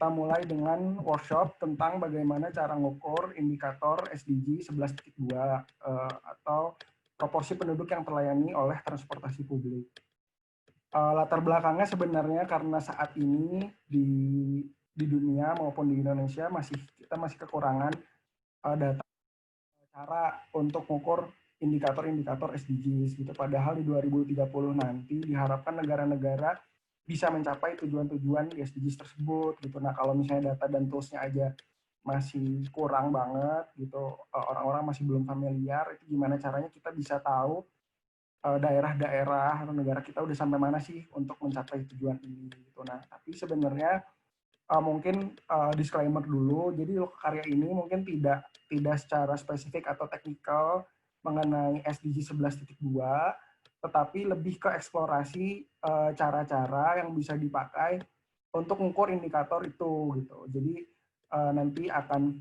kita mulai dengan workshop tentang bagaimana cara ngukur indikator SDG 11.2 atau proporsi penduduk yang terlayani oleh transportasi publik. Latar belakangnya sebenarnya karena saat ini di dunia maupun di Indonesia kita masih kekurangan data cara untuk mengukur indikator-indikator SDGs gitu. Padahal di 2030 nanti diharapkan negara-negara bisa mencapai tujuan-tujuan di SDGs tersebut gitu. Nah, kalau misalnya data dan toolsnya aja masih kurang banget gitu, orang-orang masih belum familiar, itu gimana caranya kita bisa tahu daerah-daerah atau negara kita udah sampai mana sih untuk mencapai tujuan ini gitu. Nah, tapi sebenarnya mungkin disclaimer dulu. Jadi karya ini mungkin tidak secara spesifik atau teknikal mengenai SDG 11.2, tetapi lebih ke eksplorasi cara-cara yang bisa dipakai untuk mengukur indikator itu gitu. Jadi nanti akan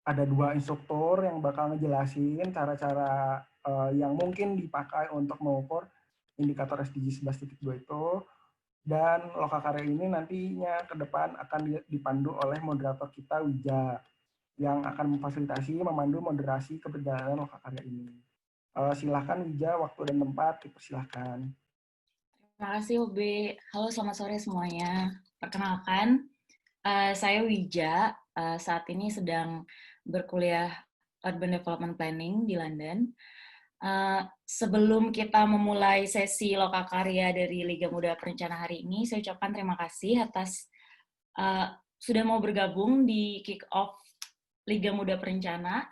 ada 2 instruktur yang bakal ngejelasin cara-cara yang mungkin dipakai untuk mengukur indikator SDG 11.2 itu. Dan lokakarya ini nantinya ke depan akan dipandu oleh moderator kita, Wija, yang akan memfasilitasi, memandu moderasi keberjalanan lokakarya ini. Silakan Wija, waktu dan tempat dipersilahkan. Terima kasih Ube. Halo, selamat sore semuanya. Perkenalkan, saya Wija. Saat ini sedang berkuliah Urban Development Planning di London. Sebelum kita memulai sesi lokakarya dari Liga Muda Perencana hari ini, saya ucapkan terima kasih atas sudah mau bergabung di kick-off Liga Muda Perencana.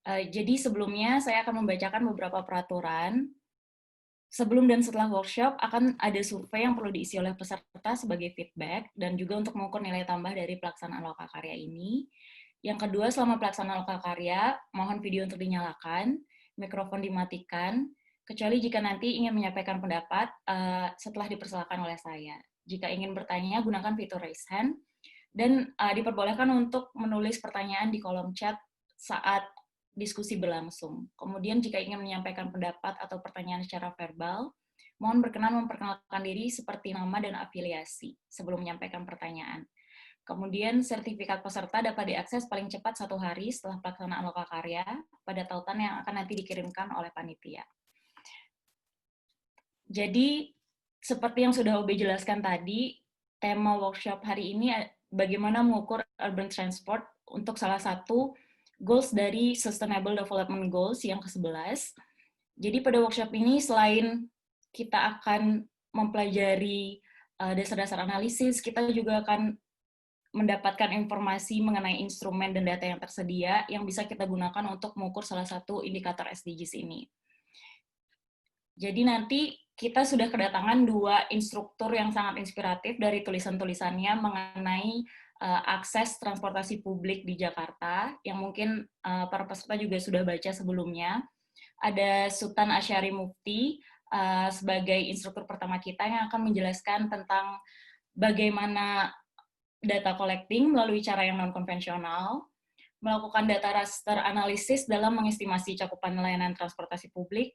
Jadi sebelumnya saya akan membacakan beberapa peraturan. Sebelum dan setelah workshop akan ada survei yang perlu diisi oleh peserta sebagai feedback dan juga untuk mengukur nilai tambah dari pelaksanaan lokakarya ini. Yang kedua, selama pelaksanaan lokakarya, mohon video untuk dinyalakan, mikrofon dimatikan, kecuali jika nanti ingin menyampaikan pendapat setelah dipersilakan oleh saya. Jika ingin bertanya, gunakan fitur raise hand, dan diperbolehkan untuk menulis pertanyaan di kolom chat saat diskusi berlangsung. Kemudian jika ingin menyampaikan pendapat atau pertanyaan secara verbal, mohon berkenan memperkenalkan diri seperti nama dan afiliasi sebelum menyampaikan pertanyaan. Kemudian sertifikat peserta dapat diakses paling cepat 1 hari setelah pelaksanaan lokakarya pada tautan yang akan nanti dikirimkan oleh panitia. Jadi, seperti yang sudah Obe jelaskan tadi, tema workshop hari ini bagaimana mengukur urban transport untuk salah satu goals dari Sustainable Development Goals yang ke-11. Jadi pada workshop ini selain kita akan mempelajari dasar-dasar analisis, kita juga akan mendapatkan informasi mengenai instrumen dan data yang tersedia yang bisa kita gunakan untuk mengukur salah satu indikator SDGs ini. Jadi nanti kita sudah kedatangan 2 instruktur yang sangat inspiratif dari tulisan-tulisannya mengenai akses transportasi publik di Jakarta, yang mungkin para peserta juga sudah baca sebelumnya. Ada Sultan Asyari Mufti sebagai instruktur pertama kita yang akan menjelaskan tentang bagaimana data collecting melalui cara yang non-konvensional, melakukan data raster analisis dalam mengestimasi cakupan layanan transportasi publik,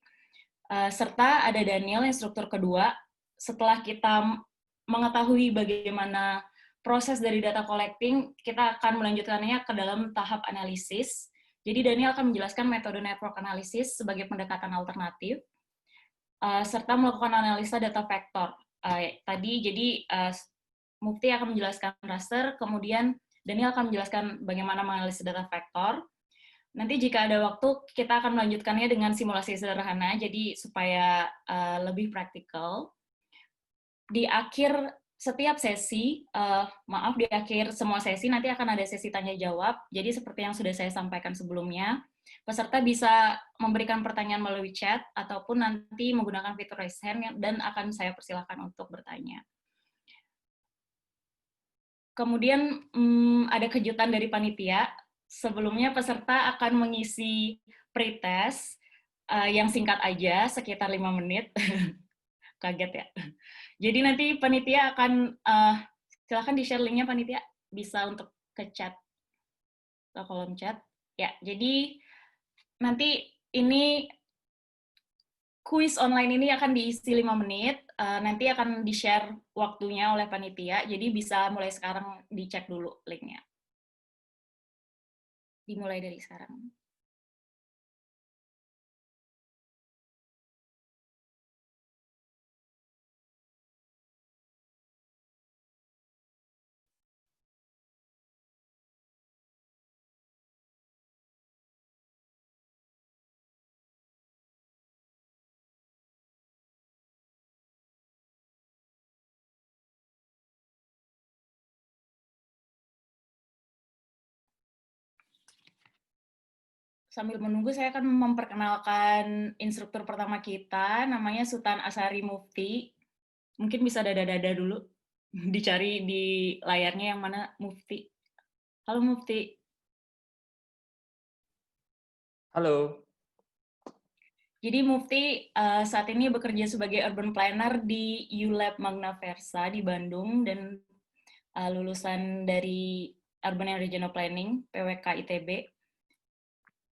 serta ada Daniel, instruktur kedua. Setelah kita mengetahui bagaimana proses dari data collecting, kita akan melanjutkannya ke dalam tahap analisis. Jadi Daniel akan menjelaskan metode network analysis sebagai pendekatan alternatif, serta melakukan analisa data vektor. Mufti akan menjelaskan raster, kemudian Daniel akan menjelaskan bagaimana menganalisis data vektor. Nanti jika ada waktu, kita akan melanjutkannya dengan simulasi sederhana, jadi supaya lebih praktikal. Di akhir setiap sesi, di akhir semua sesi, nanti akan ada sesi tanya-jawab. Jadi seperti yang sudah saya sampaikan sebelumnya, peserta bisa memberikan pertanyaan melalui chat, ataupun nanti menggunakan fitur raise hand, dan akan saya persilahkan untuk bertanya. Kemudian ada kejutan dari panitia. Sebelumnya peserta akan mengisi pretest yang singkat aja, sekitar 5 menit. Kaget ya. Jadi nanti panitia akan, silakan di-share linknya panitia, bisa untuk ke chat, ke kolom chat. Ya, jadi nanti ini kuis online ini akan diisi 5 menit, nanti akan di-share waktunya oleh panitia, jadi bisa mulai sekarang dicek dulu linknya. Dimulai dari sekarang. Sambil menunggu, saya akan memperkenalkan instruktur pertama kita, namanya Sultan Asyari Mufti. Mungkin bisa dada-dada dulu, dicari di layarnya yang mana Mufti. Halo Mufti. Halo. Jadi Mufti saat ini bekerja sebagai urban planner di ULab Magna Versa di Bandung, dan lulusan dari Urban and Regional Planning, PWK ITB.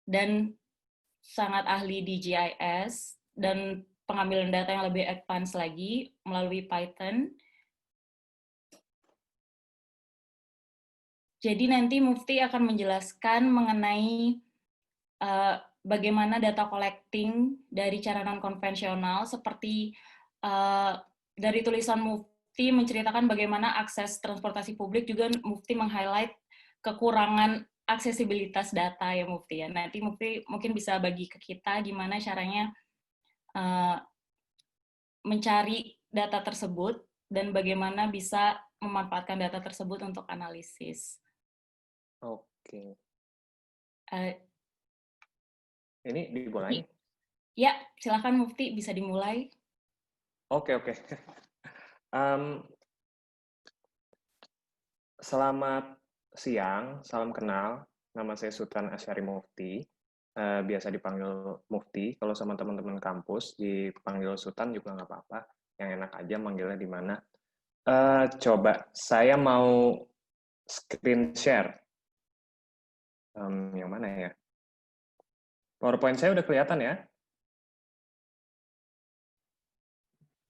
Dan sangat ahli di GIS dan pengambilan data yang lebih advance lagi melalui Python. Jadi nanti Mufti akan menjelaskan mengenai bagaimana data collecting dari cara non-konvensional, seperti dari tulisan Mufti menceritakan bagaimana akses transportasi publik, juga Mufti meng-highlight kekurangan aksesibilitas data ya Mufti ya. Nanti Mufti mungkin bisa bagi ke kita gimana caranya mencari data tersebut dan bagaimana bisa memanfaatkan data tersebut untuk analisis. Oke. Ini dimulai? Ya, silakan Mufti, bisa dimulai. Oke. Selamat siang, salam kenal. Nama saya Sultan Asyari Mufti. Biasa dipanggil Mufti. Kalau sama teman-teman kampus dipanggil Sultan juga nggak apa-apa. Yang enak aja manggilnya di mana. Coba, saya mau screen share. Yang mana ya? PowerPoint saya udah kelihatan ya?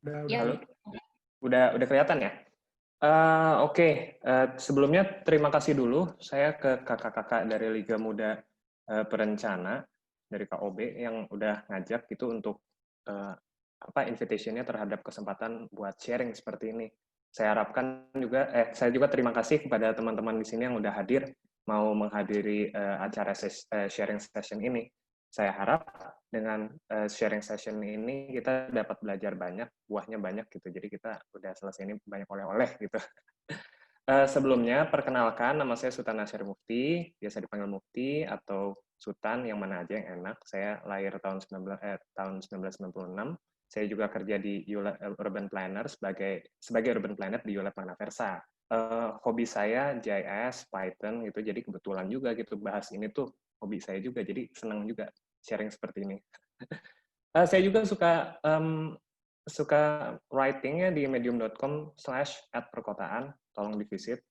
Halo? Udah kelihatan ya? Oke. Sebelumnya terima kasih dulu saya ke kakak-kakak dari Liga Muda Perencana dari KOB yang udah ngajak gitu untuk invitation-nya terhadap kesempatan buat sharing seperti ini. Saya harapkan juga saya juga terima kasih kepada teman-teman di sini yang udah hadir mau menghadiri acara sharing session ini. Saya harap dengan sharing session ini kita dapat belajar banyak, buahnya banyak gitu. Jadi kita udah selesai ini banyak oleh-oleh gitu. Sebelumnya, perkenalkan, nama saya Sultan Asyari Mufti, biasa dipanggil Mufti atau Sultan, yang mana aja yang enak. Saya lahir tahun 1996. Saya juga kerja di Urban Planner sebagai Urban Planner di ULab Magna Versa. Hobi saya GIS, Python gitu, jadi kebetulan juga gitu bahas ini tuh hobi saya juga, jadi senang juga sharing seperti ini. Saya juga suka writing-nya di medium.com/@perkotaan, tolong divisit.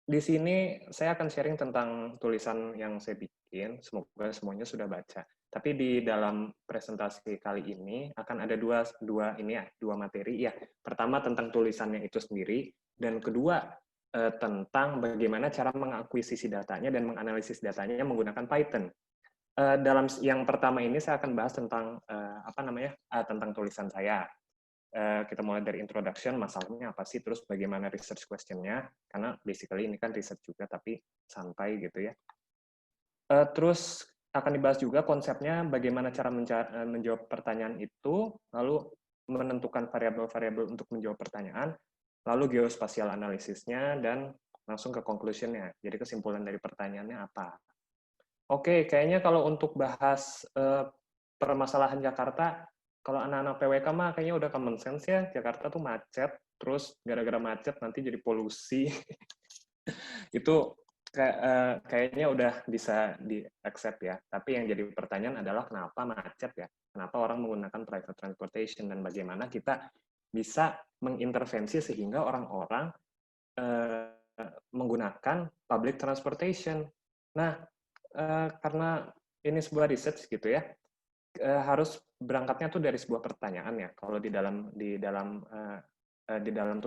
Di sini saya akan sharing tentang tulisan yang saya bikin, semoga semuanya sudah baca. Tapi di dalam presentasi kali ini akan ada dua materi ya. Pertama tentang tulisannya itu sendiri, dan kedua tentang bagaimana cara mengakuisisi datanya dan menganalisis datanya menggunakan Python. Dalam yang pertama ini saya akan bahas tentang tentang tulisan saya. Kita mulai dari introduction, masalahnya apa sih, terus bagaimana research question-nya, karena basically ini kan research juga tapi santai gitu ya. Terus akan dibahas juga konsepnya, bagaimana cara menjawab pertanyaan itu, lalu menentukan variabel-variabel untuk menjawab pertanyaan, lalu geospasial analisisnya, dan langsung ke conclusion-nya. Jadi kesimpulan dari pertanyaannya apa. Oke, kayaknya kalau untuk bahas permasalahan Jakarta, kalau anak-anak PWK mah kayaknya udah common sense ya, Jakarta tuh macet, terus gara-gara macet nanti jadi polusi. Itu kayaknya udah bisa di-accept ya. Tapi yang jadi pertanyaan adalah kenapa macet ya? Kenapa orang menggunakan private transportation, dan bagaimana kita bisa mengintervensi sehingga orang-orang menggunakan public transportation. Nah, karena ini sebuah research gitu ya, harus berangkatnya tuh dari sebuah pertanyaan ya. Kalau di dalam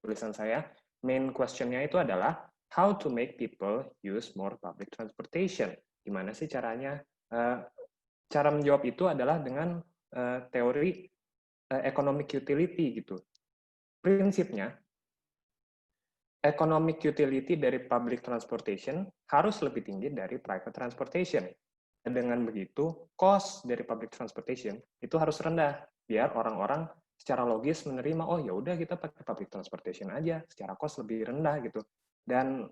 tulisan saya, main question-nya itu adalah how to make people use more public transportation. Gimana sih caranya? Cara menjawab itu adalah dengan teori economic utility gitu. Prinsipnya, economic utility dari public transportation harus lebih tinggi dari private transportation. Dengan begitu, cost dari public transportation itu harus rendah, biar orang-orang secara logis menerima, oh ya udah kita pakai public transportation aja, secara cost lebih rendah gitu. Dan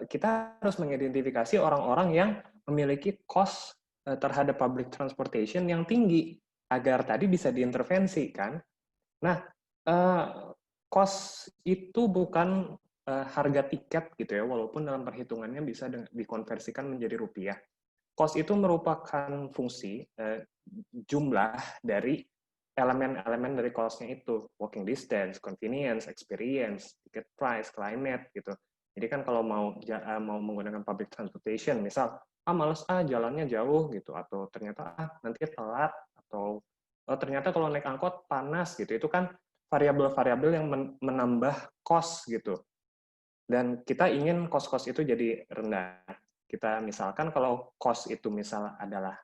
kita harus mengidentifikasi orang-orang yang memiliki cost terhadap public transportation yang tinggi, agar tadi bisa diintervensi kan. Nah, cost itu bukan harga tiket gitu ya, walaupun dalam perhitungannya bisa dikonversikan menjadi rupiah. Cost itu merupakan fungsi jumlah dari elemen-elemen dari cost-nya itu, walking distance, convenience, experience, ticket price, climate gitu. Jadi kan kalau mau menggunakan public transportation, misal males jalannya jauh gitu, atau ternyata nanti telat, atau ternyata kalau naik angkot panas gitu, itu kan variabel-variabel yang menambah cost gitu. Dan kita ingin cost-cost itu jadi rendah. Kita misalkan kalau cost itu misal adalah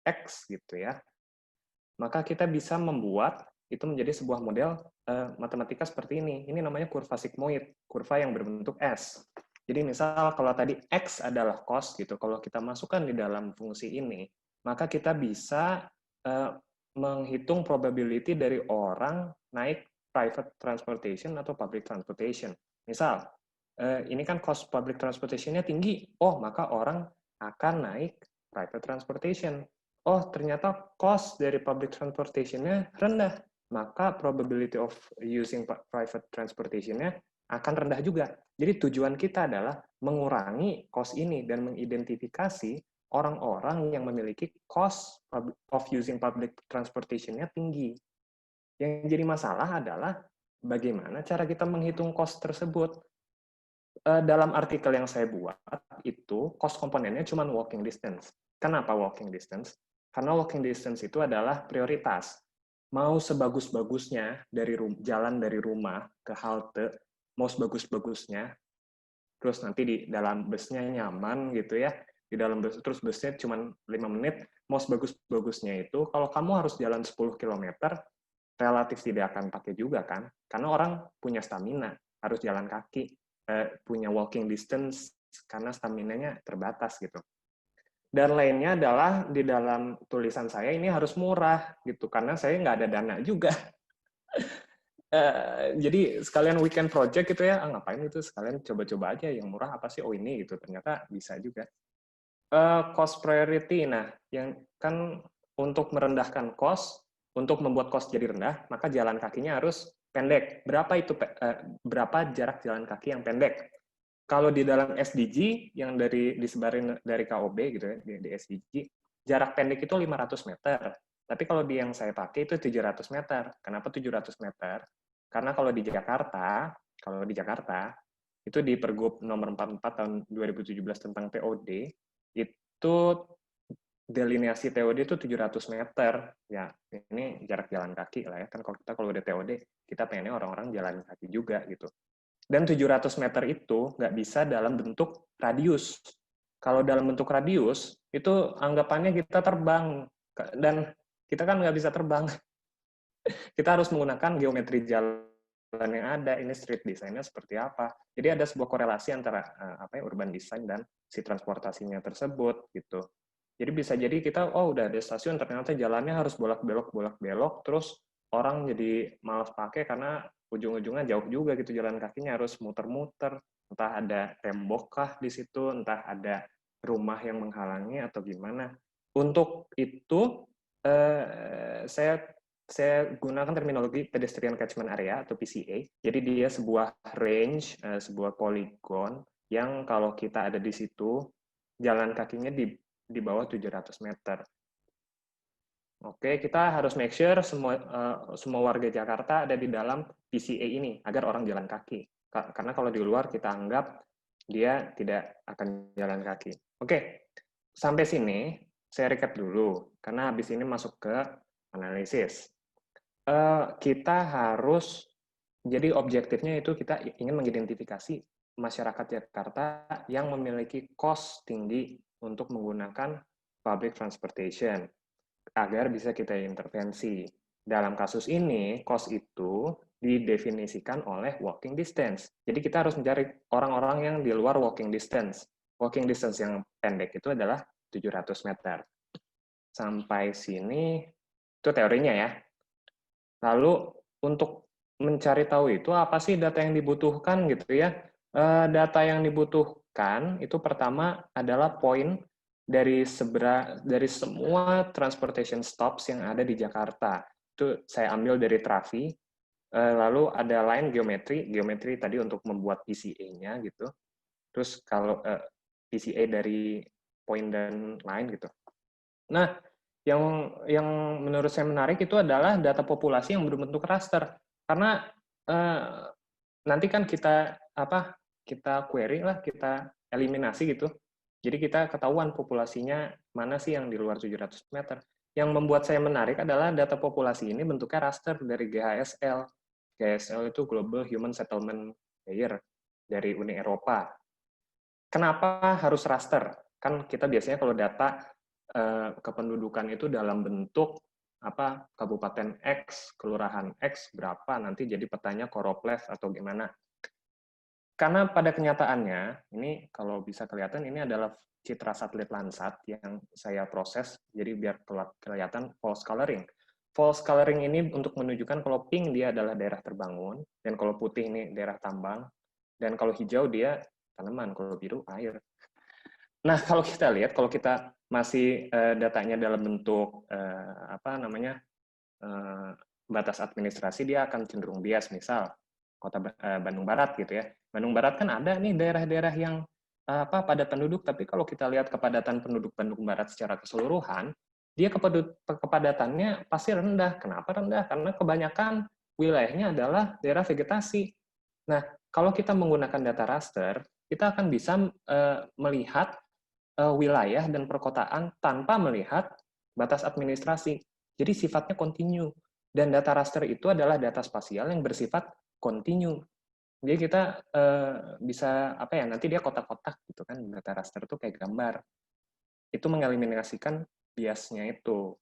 X gitu ya, maka kita bisa membuat itu menjadi sebuah model matematika seperti ini. Ini namanya kurva sigmoid, kurva yang berbentuk S. Jadi misal kalau tadi X adalah cost gitu, kalau kita masukkan di dalam fungsi ini, maka kita bisa menghitung probability dari orang naik private transportation atau public transportation. Misal, ini kan cost public transportation-nya tinggi, oh maka orang akan naik private transportation. Oh ternyata cost dari public transportation-nya rendah, maka probability of using private transportation-nya akan rendah juga. Jadi tujuan kita adalah mengurangi cost ini dan mengidentifikasi orang-orang yang memiliki cost of using public transportation-nya tinggi. Yang jadi masalah adalah bagaimana cara kita menghitung cost tersebut. Dalam artikel yang saya buat, itu cost komponennya cuma walking distance. Kenapa walking distance? Karena walking distance itu adalah prioritas. Mau sebagus-bagusnya jalan dari rumah ke halte, mau sebagus-bagusnya, terus nanti di dalam busnya nyaman gitu ya, di dalam bus, terus busnya cuma 5 menit, mau sebagus-bagusnya itu, kalau kamu harus jalan 10 km, relatif tidak akan pakai juga kan, karena orang punya stamina, harus jalan kaki, punya walking distance, karena staminanya terbatas gitu. Dan lainnya adalah di dalam tulisan saya ini harus murah gitu, karena saya nggak ada dana juga. Jadi sekalian weekend project gitu ya, ngapain itu, sekalian coba-coba aja yang murah apa sih, oh ini gitu, ternyata bisa juga. Cost priority, nah yang kan untuk merendahkan cost, untuk membuat cost jadi rendah, maka jalan kakinya harus pendek. Berapa jarak jalan kaki yang pendek? Kalau di dalam SDG yang disebarin dari KOB gitu ya, di SDG, jarak pendek itu 500 meter. Tapi kalau di yang saya pakai itu 700 meter. Kenapa 700 meter? Karena kalau di Jakarta, itu di Pergub nomor 44 tahun 2017 tentang TOD, itu delineasi TOD itu 700 meter. Ya, ini jarak jalan kaki lah ya. Kan kalau udah TOD, kita pengennya orang-orang jalan kaki juga gitu. Dan 700 meter itu nggak bisa dalam bentuk radius. Kalau dalam bentuk radius, itu anggapannya kita terbang. Dan kita kan nggak bisa terbang. Kita harus menggunakan geometri jalan yang ada. Ini street design-nya seperti apa. Jadi ada sebuah korelasi antara urban design dan si transportasinya tersebut gitu. Jadi bisa jadi kita, udah ada stasiun, ternyata jalannya harus bolak-belok, terus orang jadi malas pakai karena ujung-ujungnya jauh juga gitu, jalan kakinya harus muter-muter, entah ada tembok kah di situ, entah ada rumah yang menghalangi atau gimana. Untuk itu saya gunakan terminologi pedestrian catchment area atau PCA. Jadi dia sebuah range, sebuah poligon yang kalau kita ada di situ, jalan kakinya di bawah 700 meter. Oke, kita harus make sure semua warga Jakarta ada di dalam PCA ini agar orang jalan kaki. Karena kalau di luar kita anggap dia tidak akan jalan kaki. Oke, sampai sini saya recap dulu, karena habis ini masuk ke analisis. Kita harus, jadi objektifnya itu kita ingin mengidentifikasi masyarakat Jakarta yang memiliki cost tinggi untuk menggunakan public transportation, agar bisa kita intervensi. Dalam kasus ini, cost itu didefinisikan oleh walking distance. Jadi kita harus mencari orang-orang yang di luar walking distance. Walking distance yang pendek itu adalah 700 meter. Sampai sini, itu teorinya ya. Lalu untuk mencari tahu itu apa sih data yang dibutuhkan gitu ya. Data yang dibutuhkan itu pertama adalah poin dari semua transportation stops yang ada di Jakarta. Itu saya ambil dari Trafi. Lalu ada line geometri tadi untuk membuat PCA-nya gitu. Terus kalau PCA dari poin dan line gitu. Nah, yang menurut saya menarik itu adalah data populasi yang berbentuk raster. Karena nanti kan kita query lah, kita eliminasi gitu. Jadi kita ketahuan populasinya mana sih yang di luar 700 meter. Yang membuat saya menarik adalah data populasi ini bentuknya raster dari GHSL. GHSL itu Global Human Settlement Layer dari Uni Eropa. Kenapa harus raster? Kan kita biasanya kalau data kependudukan itu dalam bentuk kabupaten X, kelurahan X berapa, nanti jadi petanya Koroplev atau gimana. Karena pada kenyataannya, ini kalau bisa kelihatan, ini adalah citra satelit Landsat yang saya proses, jadi biar kelihatan false coloring. False coloring ini untuk menunjukkan kalau pink dia adalah daerah terbangun, dan kalau putih ini daerah tambang, dan kalau hijau dia tanaman, kalau biru air. Nah, kalau kita lihat, kalau kita masih datanya dalam bentuk batas administrasi, dia akan cenderung bias. Misal kota Bandung Barat gitu ya. Bandung Barat kan ada nih daerah-daerah yang padat penduduk, tapi kalau kita lihat kepadatan penduduk Bandung Barat secara keseluruhan, dia kepadatannya pasti rendah. Kenapa rendah? Karena kebanyakan wilayahnya adalah daerah vegetasi. Nah, kalau kita menggunakan data raster, kita akan bisa melihat wilayah dan perkotaan tanpa melihat batas administrasi. Jadi sifatnya kontinu. Dan data raster itu adalah data spasial yang bersifat kontinu. Jadi kita bisa nanti dia kotak-kotak gitu kan, data raster itu kayak gambar. Itu mengeliminasikan biasnya itu.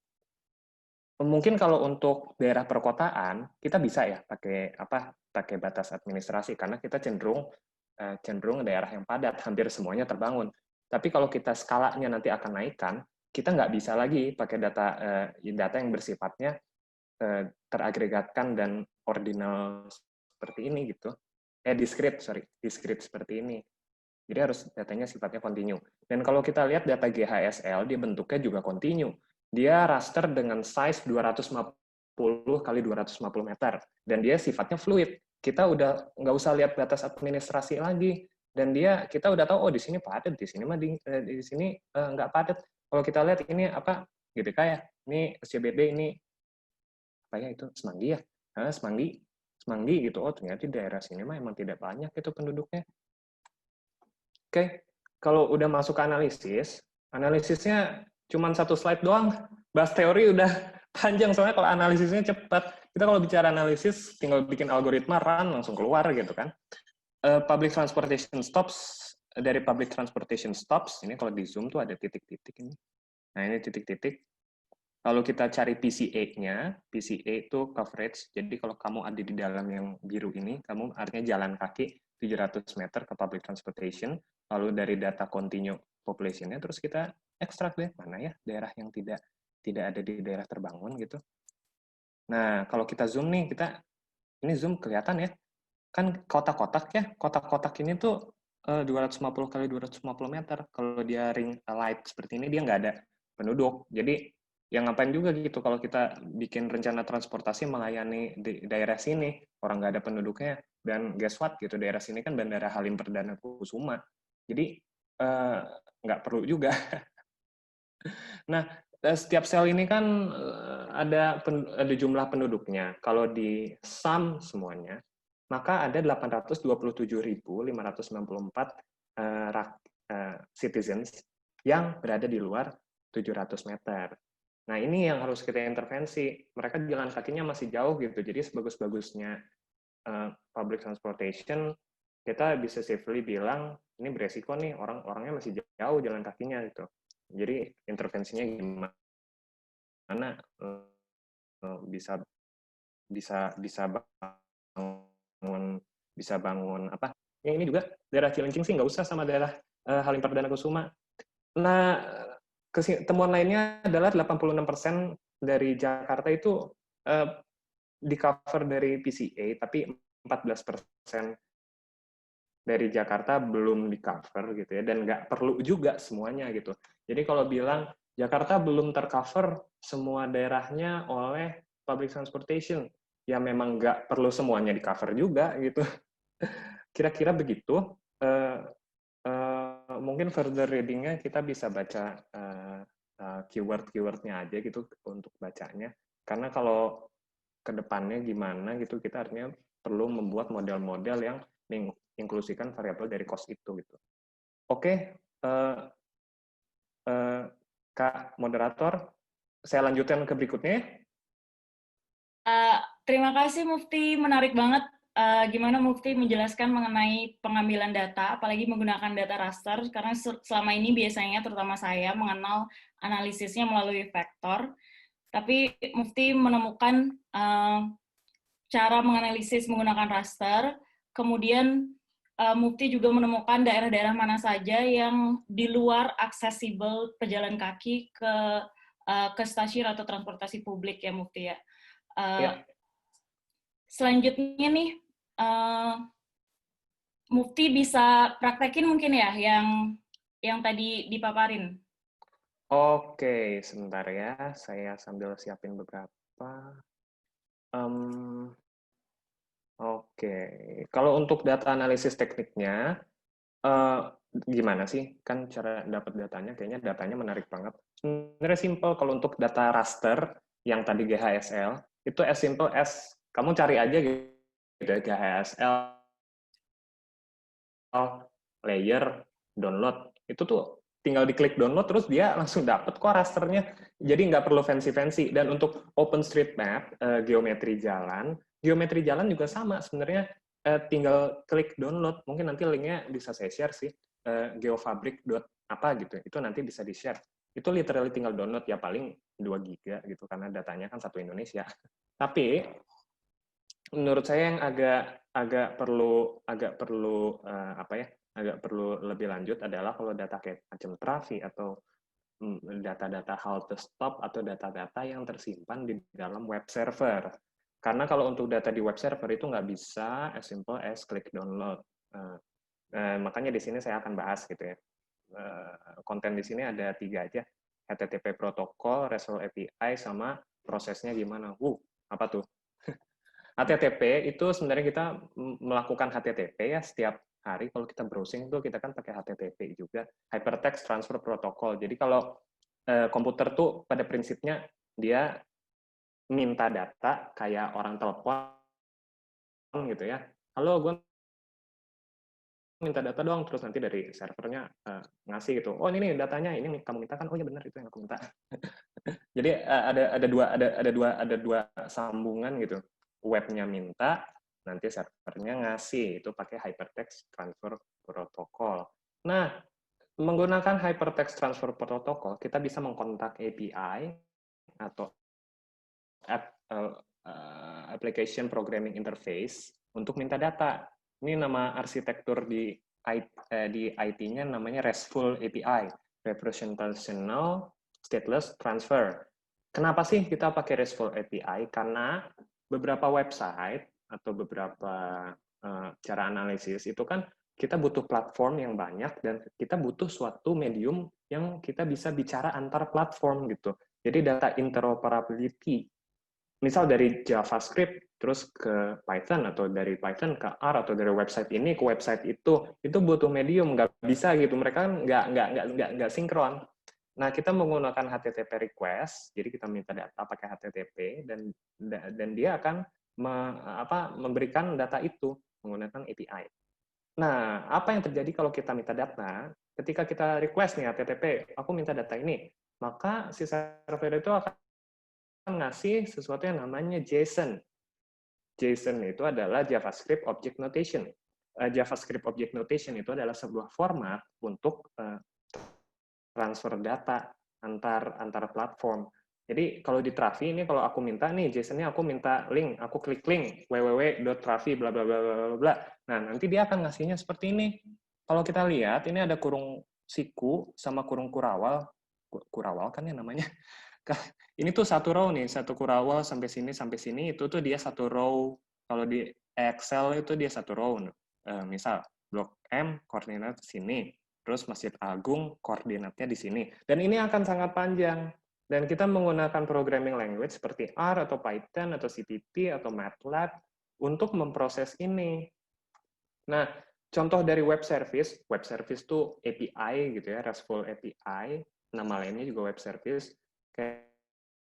Mungkin kalau untuk daerah perkotaan kita bisa ya pakai batas administrasi karena kita cenderung daerah yang padat, hampir semuanya terbangun. Tapi kalau kita skalanya nanti akan naikkan, kita nggak bisa lagi pakai data yang bersifatnya teragregatkan dan ordinal seperti ini gitu. Discrete seperti ini. Jadi harus datanya sifatnya kontinu. Dan kalau kita lihat data GHSL, dia bentuknya juga kontinu. Dia raster dengan size 250 kali 250 meter. Dan dia sifatnya fluid. Kita udah nggak usah lihat batas administrasi lagi. Dan kita udah tahu, oh di sini padat, di sini di sini nggak padat. Kalau kita lihat ini GBK ya, ini SCBD, ini itu Semanggi ya, Semanggi gitu. Oh ternyata di daerah sini mah emang tidak banyak itu penduduknya. Oke, kalau udah masuk ke analisisnya cuma satu slide doang. Bahas teori udah panjang, soalnya kalau analisisnya cepat. Kita kalau bicara analisis, tinggal bikin algoritma, run, langsung keluar gitu kan. Public transportation stops, dari public transportation stops, ini kalau di zoom tuh ada titik-titik ini. Nah ini titik-titik. Kalau kita cari PCA-nya, PCA itu coverage, jadi kalau kamu ada di dalam yang biru ini, kamu artinya jalan kaki 700 meter ke public transportation, lalu dari data continue population-nya, terus kita ekstrak deh, mana ya daerah yang tidak ada di daerah terbangun gitu. Nah, kalau kita zoom nih, ini zoom kelihatan ya, kan kotak-kotak ya, kotak-kotak ini tuh 250 kali 250 meter. Kalau dia ring light seperti ini, dia nggak ada penduduk. Jadi, yang ngapain juga gitu kalau kita bikin rencana transportasi melayani di daerah sini, orang nggak ada penduduknya, dan guess what, gitu, daerah sini kan Bandara Halim Perdana Kusuma. Jadi, nggak perlu juga. Nah, setiap sel ini kan ada jumlah penduduknya. Kalau di sum semuanya, maka ada 827.594 citizens yang berada di luar 700 meter. Nah, ini yang harus kita intervensi. Mereka jalan kakinya masih jauh gitu. Jadi sebagus-bagusnya public transportation, kita bisa safely bilang ini beresiko nih, orang-orangnya masih jauh jalan kakinya gitu. Jadi intervensinya gimana bisa bangun apa? Ya ini juga daerah Cilincing sih nggak usah sama daerah Halim Perdana Kusuma. Nah, temuan lainnya adalah 86% dari Jakarta itu di cover dari PCA, tapi 14% dari Jakarta belum di cover gitu ya, dan nggak perlu juga semuanya gitu. Jadi kalau bilang Jakarta belum tercover semua daerahnya oleh public transportation, ya memang nggak perlu semuanya di cover juga gitu. Kira-kira begitu. Mungkin further reading-nya kita bisa baca keyword-keywordnya aja gitu untuk bacanya. Karena kalau ke depannya gimana gitu, kita artinya perlu membuat model-model yang menginklusikan variabel dari cost itu gitu. Oke, Kak Moderator, saya lanjutkan ke berikutnya. Terima kasih Mufti, menarik banget gimana Mufti menjelaskan mengenai pengambilan data, apalagi menggunakan data raster, karena selama ini biasanya terutama saya mengenal analisisnya melalui vektor, tapi Mufti menemukan cara menganalisis menggunakan raster, kemudian Mufti juga menemukan daerah-daerah mana saja yang di luar aksesibel pejalan kaki ke stasiun atau transportasi publik ya Mufti ya. Selanjutnya nih, Mufti bisa praktekin mungkin ya yang tadi dipaparin. Oke, sebentar ya, saya sambil siapin beberapa. Oke, kalau untuk data analisis tekniknya, gimana sih? Kan cara dapat datanya, kayaknya datanya menarik banget. Sebenarnya simple, kalau untuk data raster, yang tadi GHSL, itu as simple as, kamu cari aja gitu, GHSL, layer, download, itu tuh tinggal diklik download, terus dia langsung dapat kok rasternya. Jadi nggak perlu fancy-fancy. Dan untuk OpenStreetMap, geometri jalan juga sama sebenarnya, tinggal klik download. Mungkin nanti linknya bisa saya share sih, geofabric.apa gitu, itu nanti bisa di-share. Itu literally tinggal download, ya paling 2 giga gitu, karena datanya kan satu Indonesia. Tapi menurut saya yang agak perlu lebih lanjut adalah kalau data kayak macam traffic atau data-data halte stop atau data-data yang tersimpan di dalam web server. Karena kalau untuk data di web server itu nggak bisa as simple as klik download. Makanya di sini saya akan bahas gitu ya. Konten di sini ada 3 aja. HTTP protokol, RESTful API, sama prosesnya gimana. Apa tuh? HTTP itu sebenarnya kita melakukan HTTP ya setiap hari. Kalau kita browsing tuh kita kan pakai HTTP juga, Hypertext Transfer Protocol. Jadi kalau komputer tuh pada prinsipnya dia minta data kayak orang telepon gitu ya. Halo, gue minta data dong, terus nanti dari servernya ngasih gitu. Oh ini datanya, ini kamu minta kan? Oh ya benar, itu yang aku minta. Jadi ada dua sambungan gitu. Webnya minta, nanti servernya ngasih, itu pakai Hypertext Transfer Protocol. Nah, menggunakan Hypertext Transfer Protocol, kita bisa mengkontak API atau Application Programming Interface untuk minta data. Ini nama arsitektur di IT-nya namanya RESTful API, Representational Stateless Transfer. Kenapa sih kita pakai RESTful API? Karena beberapa website atau beberapa cara analisis itu kan kita butuh platform yang banyak dan kita butuh suatu medium yang kita bisa bicara antar platform gitu. Jadi data interoperability. Misal dari JavaScript terus ke Python, atau dari Python ke R, atau dari website ini ke website itu butuh medium, nggak bisa gitu. Mereka kan nggak sinkron. Nah, kita menggunakan HTTP request, jadi kita minta data pakai HTTP dan dia akan memberikan data itu menggunakan API. Nah, apa yang terjadi kalau kita minta data? Ketika kita request nih HTTP, aku minta data ini, maka si server itu akan ngasih sesuatu yang namanya JSON. JSON itu adalah JavaScript Object Notation. JavaScript Object Notation itu adalah sebuah format untuk transfer data antar platform. Jadi kalau di Trafi ini kalau aku minta nih JSON-nya aku minta link, aku klik link www.trafi bla bla bla bla bla. Nah, nanti dia akan ngasihnya seperti ini. Kalau kita lihat ini ada kurung siku sama kurung kurawal. Kurawal kan ya namanya. Ini tuh satu row nih, satu kurawal sampai sini itu tuh dia satu row. Kalau di Excel itu dia satu row. Misal blok M koordinat sini, terus Masjid Agung koordinatnya di sini. Dan ini akan sangat panjang. Dan kita menggunakan programming language seperti R atau Python atau CPP atau MATLAB untuk memproses ini. Nah, contoh dari web service tuh API gitu ya, RESTful API, nama lainnya juga web service. Kayak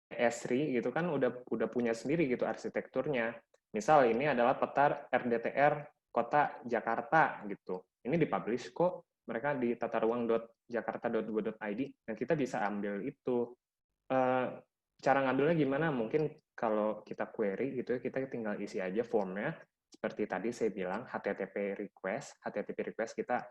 S3 gitu kan udah punya sendiri gitu arsitekturnya. Misal ini adalah peta RDTR Kota Jakarta gitu. Ini dipublish kok mereka di tataruang.jakarta.go.id dan kita bisa ambil itu. Cara ngambilnya gimana? Mungkin kalau kita query gitu ya, kita tinggal isi aja formnya. Seperti tadi saya bilang HTTP request kita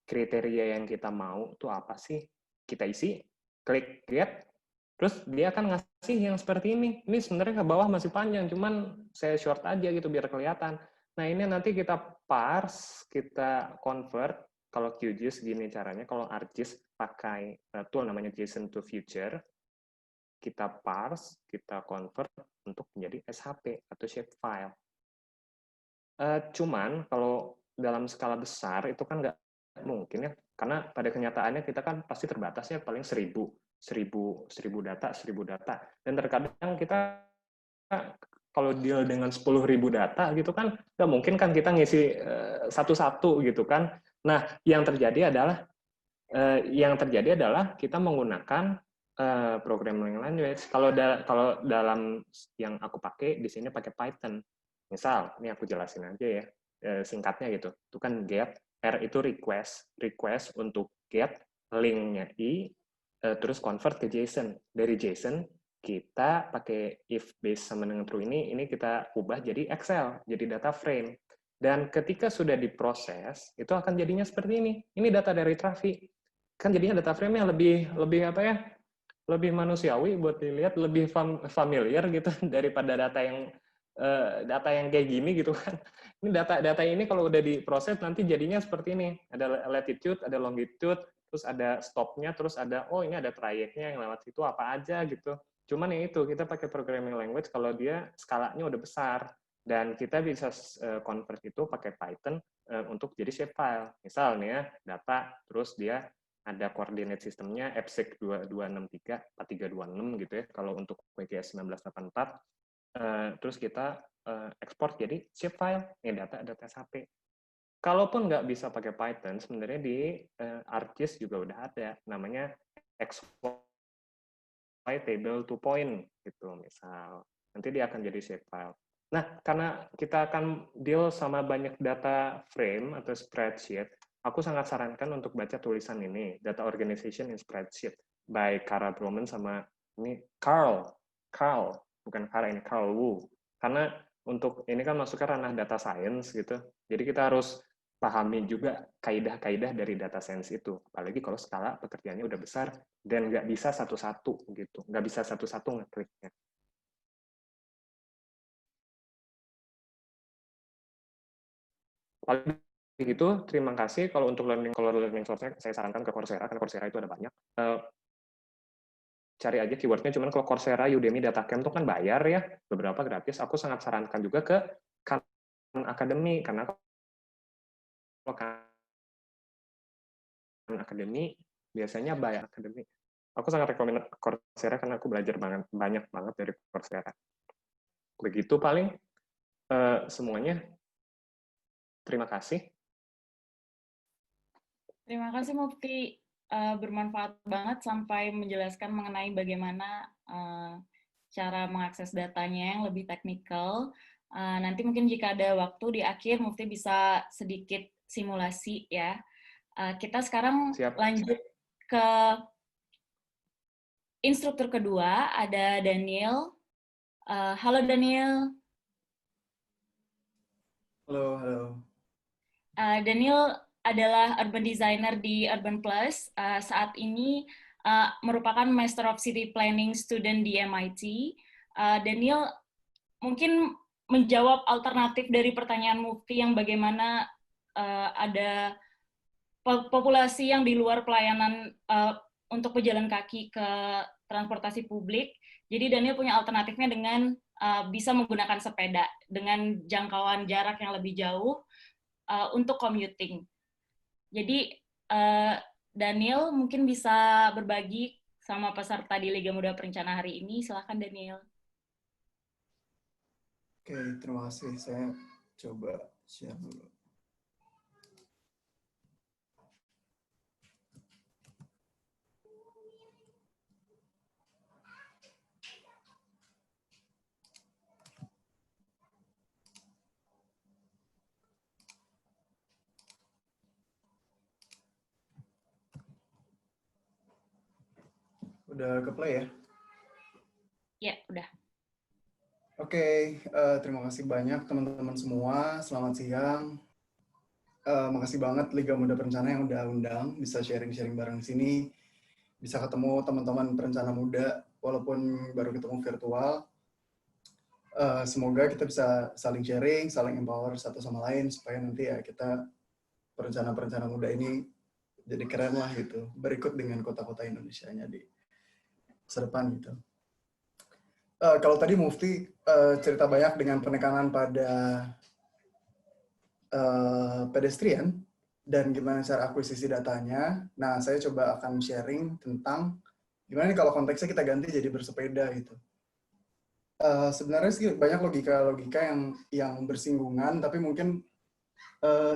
kriteria yang kita mau itu apa sih? Kita isi, klik get, terus dia akan ngasih yang seperti ini. Ini sebenarnya ke bawah masih panjang, cuman saya short aja gitu biar kelihatan. Nah ini nanti kita parse, kita convert. Kalau QGIS gini caranya, kalau ArcGIS pakai tool namanya JSON to Future, kita parse, kita convert untuk menjadi SHP atau shapefile. Cuman kalau dalam skala besar itu kan nggak mungkin ya, karena pada kenyataannya kita kan pasti terbatasnya paling 1000 data. Dan terkadang kita kalau deal dengan 10.000 data gitu kan, nggak mungkin kan kita ngisi satu-satu gitu kan. Nah, yang terjadi adalah kita menggunakan programming language. Kalau dalam yang aku pakai di sini pakai Python. Misal, ini aku jelasin aja ya, singkatnya gitu. Itu kan get, R itu request untuk get linknya I, terus convert ke JSON. Dari JSON kita pakai if base sama dengan true ini kita ubah jadi Excel, jadi data frame. Dan ketika sudah diproses, itu akan jadinya seperti ini. Ini data dari Trafi. Kan jadinya data frame-nya lebih apa ya? Lebih manusiawi buat dilihat, lebih familiar gitu daripada data yang kayak gini gitu kan. Ini data ini kalau udah diproses nanti jadinya seperti ini. Ada latitude, ada longitude, terus ada stopnya, terus ada ini ada trayeknya yang lewat situ apa aja gitu. Cuman ya itu kita pakai programming language kalau dia skalanya udah besar dan kita bisa convert itu pakai Python untuk jadi shapefile. Misal nih ya data terus dia ada koordinat sistemnya EPSEC 2263 4326 gitu ya kalau untuk WGS 1984. Terus kita ekspor jadi shapefile, data SHP. Kalaupun nggak bisa pakai Python, sebenarnya di ArcGIS juga udah ada, namanya XY table to point gitu misal. Nanti dia akan jadi shapefile. Nah, karena kita akan deal sama banyak data frame atau spreadsheet, aku sangat sarankan untuk baca tulisan ini, Data Organization in Spreadsheet by Carl Broman sama ini Carl, bukan Carl ini Carl Wu. Karena untuk ini kan masuknya ranah data science gitu. Jadi kita harus pahami juga kaidah-kaidah dari data science itu. Apalagi kalau skala pekerjaannya udah besar dan nggak bisa satu-satu gitu, nggak bisa satu-satu ngekliknya. Paling begitu, terima kasih. Kalau untuk learning source-nya, saya sarankan ke Coursera, karena Coursera itu ada banyak. Cari aja keyword-nya, cuman kalau Coursera, Udemy, Datacamp itu kan bayar ya, beberapa gratis. Aku sangat sarankan juga ke Khan Academy, karena kalau Khan Academy biasanya bayar Academy. Aku sangat rekomend Coursera karena aku belajar banyak banget dari Coursera. Begitu paling semuanya. Terima kasih. Terima kasih Mufti, bermanfaat banget sampai menjelaskan mengenai bagaimana cara mengakses datanya yang lebih teknikal. Nanti mungkin jika ada waktu di akhir Mufti bisa sedikit simulasi ya. Kita sekarang lanjut ke instruktur kedua ada Daniel. Halo Daniel. Halo, halo. Daniel adalah urban designer di Urban Plus. Saat ini merupakan Master of City Planning student di MIT. Daniel mungkin menjawab alternatif dari pertanyaan Mufti yang bagaimana ada populasi yang di luar pelayanan untuk pejalan kaki ke transportasi publik. Jadi Daniel punya alternatifnya dengan bisa menggunakan sepeda dengan jangkauan jarak yang lebih jauh untuk commuting. Jadi Daniel mungkin bisa berbagi sama peserta di Liga Muda Perencana hari ini. Silakan Daniel. Oke, terima kasih. Saya coba share dulu. Udah ke play ya? Ya, udah. Oke, terima kasih banyak teman-teman semua. Selamat siang. Makasih banget Liga Muda Perencana yang udah undang, bisa sharing-sharing bareng di sini, bisa ketemu teman-teman perencana muda walaupun baru ketemu virtual. Semoga kita bisa saling sharing, saling empower satu sama lain supaya nanti ya kita perencana-perencana muda ini jadi keren lah gitu. Berikut dengan kota-kota Indonesianya di masa depan gitu. Kalau tadi Mufti cerita banyak dengan penekanan pada pedestrian dan gimana cara akuisisi datanya. Nah, saya coba akan sharing tentang gimana nih kalau konteksnya kita ganti jadi bersepeda gitu. Sebenarnya sih banyak logika-logika yang bersinggungan, tapi mungkin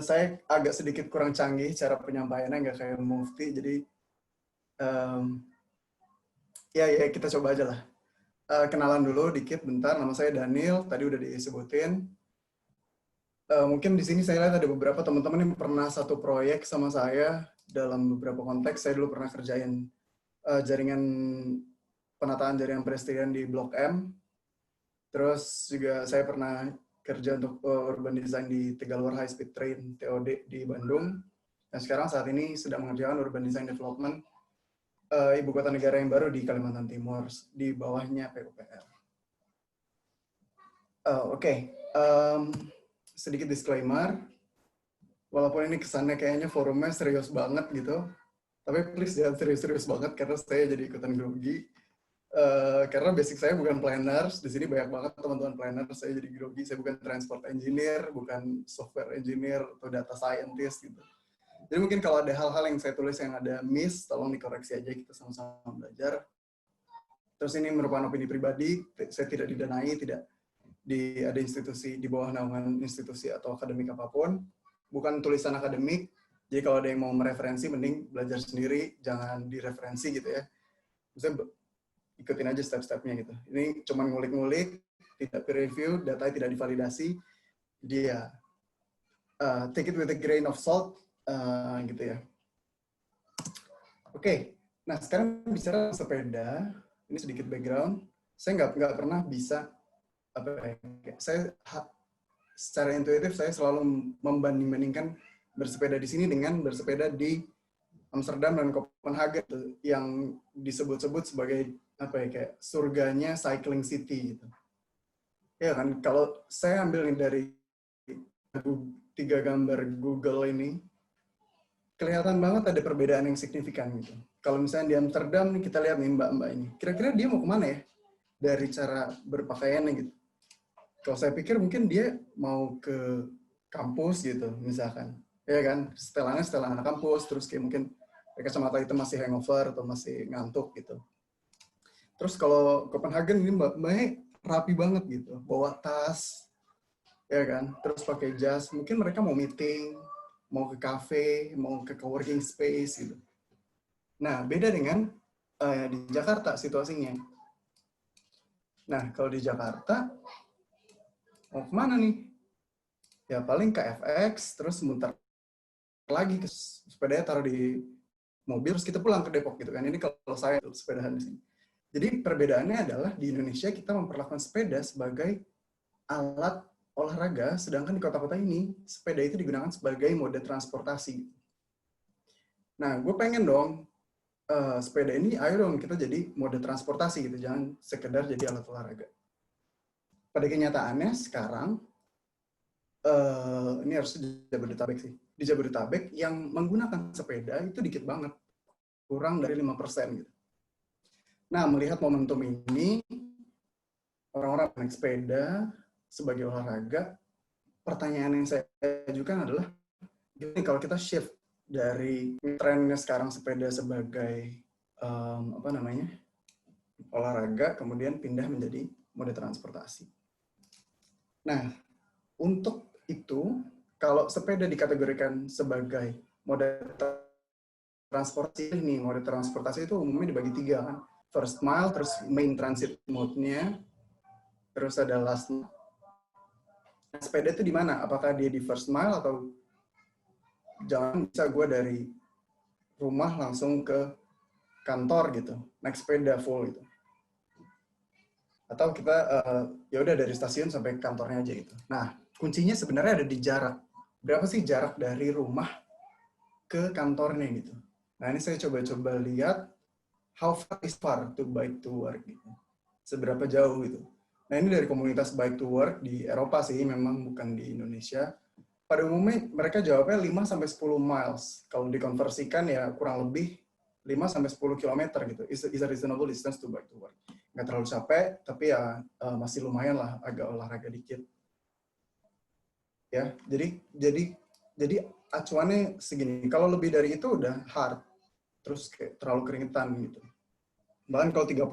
saya agak sedikit kurang canggih cara penyampaiannya, nggak kayak Mufti. Jadi ya kita coba aja lah. Kenalan dulu dikit bentar, nama saya Daniel, tadi udah disebutin. Mungkin di sini saya lihat ada beberapa teman-teman yang pernah satu proyek sama saya dalam beberapa konteks. Saya dulu pernah kerjain jaringan penataan jaringan pedestrian di Blok M. Terus juga saya pernah kerja untuk urban design di Tegaluar High Speed Train TOD di Bandung. Dan sekarang saat ini sedang mengerjakan urban design development ibu kota negara yang baru di Kalimantan Timur di bawahnya PUPR. Oke. Sedikit disclaimer, walaupun ini kesannya kayaknya forumnya serius banget gitu, tapi please jangan serius-serius banget karena saya jadi ikutan grogi. Karena basic saya bukan planners, di sini banyak banget teman-teman planner, saya jadi grogi, saya bukan transport engineer, bukan software engineer atau data scientist gitu. Jadi mungkin kalau ada hal-hal yang saya tulis yang ada miss, tolong dikoreksi aja, kita sama-sama belajar. Terus ini merupakan opini pribadi, saya tidak didanai, tidak ada institusi di bawah naungan institusi atau akademik apapun, bukan tulisan akademik. Jadi kalau ada yang mau mereferensi, mending belajar sendiri, jangan direferensi gitu ya. Maksudnya ikutin aja step-stepnya gitu. Ini cuma ngulik-ngulik, tidak peer review, data tidak divalidasi. Dia take it with a grain of salt, gitu ya. Oke, nah sekarang bicara sepeda, ini sedikit background. Saya nggak pernah bisa saya secara intuitif saya selalu membanding-bandingkan bersepeda di sini dengan bersepeda di Amsterdam dan Copenhagen yang disebut-sebut sebagai kayak surganya cycling city gitu. Ya kan, kalau saya ambil dari 3 gambar Google ini, kelihatan banget ada perbedaan yang signifikan gitu. Kalau misalnya di Amsterdam nih kita lihat nih mbak-mbak ini, kira-kira dia mau kemana ya dari cara berpakaiannya gitu. Kalau saya pikir mungkin dia mau ke kampus gitu, misalkan. Ya kan, setelan anak kampus, terus kayak mungkin kacamata itu masih hangover atau masih ngantuk gitu. Terus kalau Copenhagen ini mbak-mbaknya rapi banget gitu, bawa tas, ya kan, terus pakai jas. Mungkin mereka mau meeting, mau ke cafe, mau ke coworking space gitu. Nah, beda dengan di Jakarta situasinya. Nah, kalau di Jakarta, mau kemana nih? Ya paling ke FX, terus muter lagi ke sepedanya taruh di mobil, terus kita pulang ke Depok gitu kan. Ini kalau saya tuh sepedahan di sini. Jadi perbedaannya adalah di Indonesia kita memperlakukan sepeda sebagai alat olahraga, sedangkan di kota-kota ini sepeda itu digunakan sebagai mode transportasi. Nah, gue pengen dong sepeda ini, ayo dong kita jadi mode transportasi gitu, jangan sekedar jadi alat olahraga. Pada kenyataannya sekarang, ini harus di Jabodetabek sih. Di Jabodetabek yang menggunakan sepeda itu dikit banget, kurang dari 5% gitu. Nah, melihat momentum ini, orang-orang naik sepeda sebagai olahraga, pertanyaan yang saya ajukan adalah, gini kalau kita shift dari trennya sekarang sepeda sebagai olahraga, kemudian pindah menjadi mode transportasi. Nah, untuk itu, kalau sepeda dikategorikan sebagai mode transportasi ini, mode transportasi itu umumnya dibagi 3 kan. First mile, terus main transit mode-nya, terus ada last mile. Nah, sepeda itu di mana? Apakah dia di first mile atau jangan bisa gue dari rumah langsung ke kantor gitu, naik sepeda full gitu. Atau kita ya udah dari stasiun sampai kantornya aja gitu. Nah, kuncinya sebenarnya ada di jarak. Berapa sih jarak dari rumah ke kantornya gitu. Nah, ini saya coba-coba lihat how far is far to bike to work gitu. Seberapa jauh gitu. Nah, ini dari komunitas bike to work di Eropa sih, memang bukan di Indonesia. Pada umumnya mereka jawabnya 5-10 miles. Kalau dikonversikan ya kurang lebih 5-10 km gitu. Is a reasonable distance to bike to work. Nggak terlalu capek, tapi ya masih lumayan lah, agak olahraga dikit. Ya, jadi acuannya segini. Kalau lebih dari itu udah hard. Terus kayak terlalu keringetan gitu. Bahkan kalau 30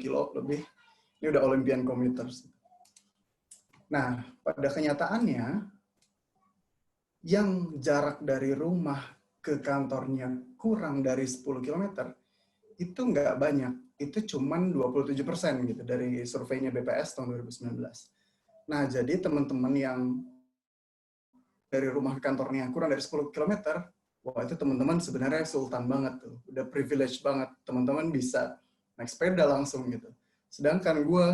kilo lebih, ini udah Olympian commuters. Nah, pada kenyataannya, yang jarak dari rumah ke kantornya kurang dari 10 km, itu nggak banyak. Itu cuman 27% gitu dari surveinya BPS tahun 2019. Nah, jadi teman-teman yang dari rumah ke kantornya kurang dari 10 km, wah itu teman-teman sebenarnya sultan banget tuh. Udah privilege banget. Teman-teman bisa naik sepeda langsung gitu. Sedangkan gue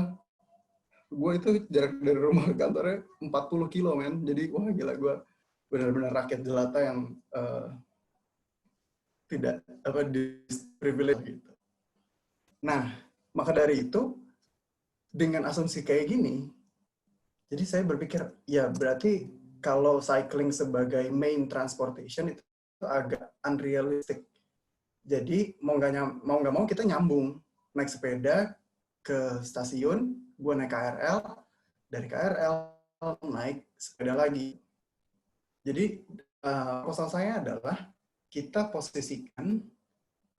itu jarak dari rumah ke kantornya 40 kilo, men. Jadi, wah gila, gue benar-benar rakyat jelata yang tidak privilege gitu. Nah, maka dari itu, dengan asumsi kayak gini, jadi saya berpikir, ya berarti kalau cycling sebagai main transportation itu agak unrealistic. Jadi mau nggak mau kita nyambung naik sepeda ke stasiun, gue naik KRL, dari KRL naik sepeda lagi. Jadi proposal saya adalah kita posisikan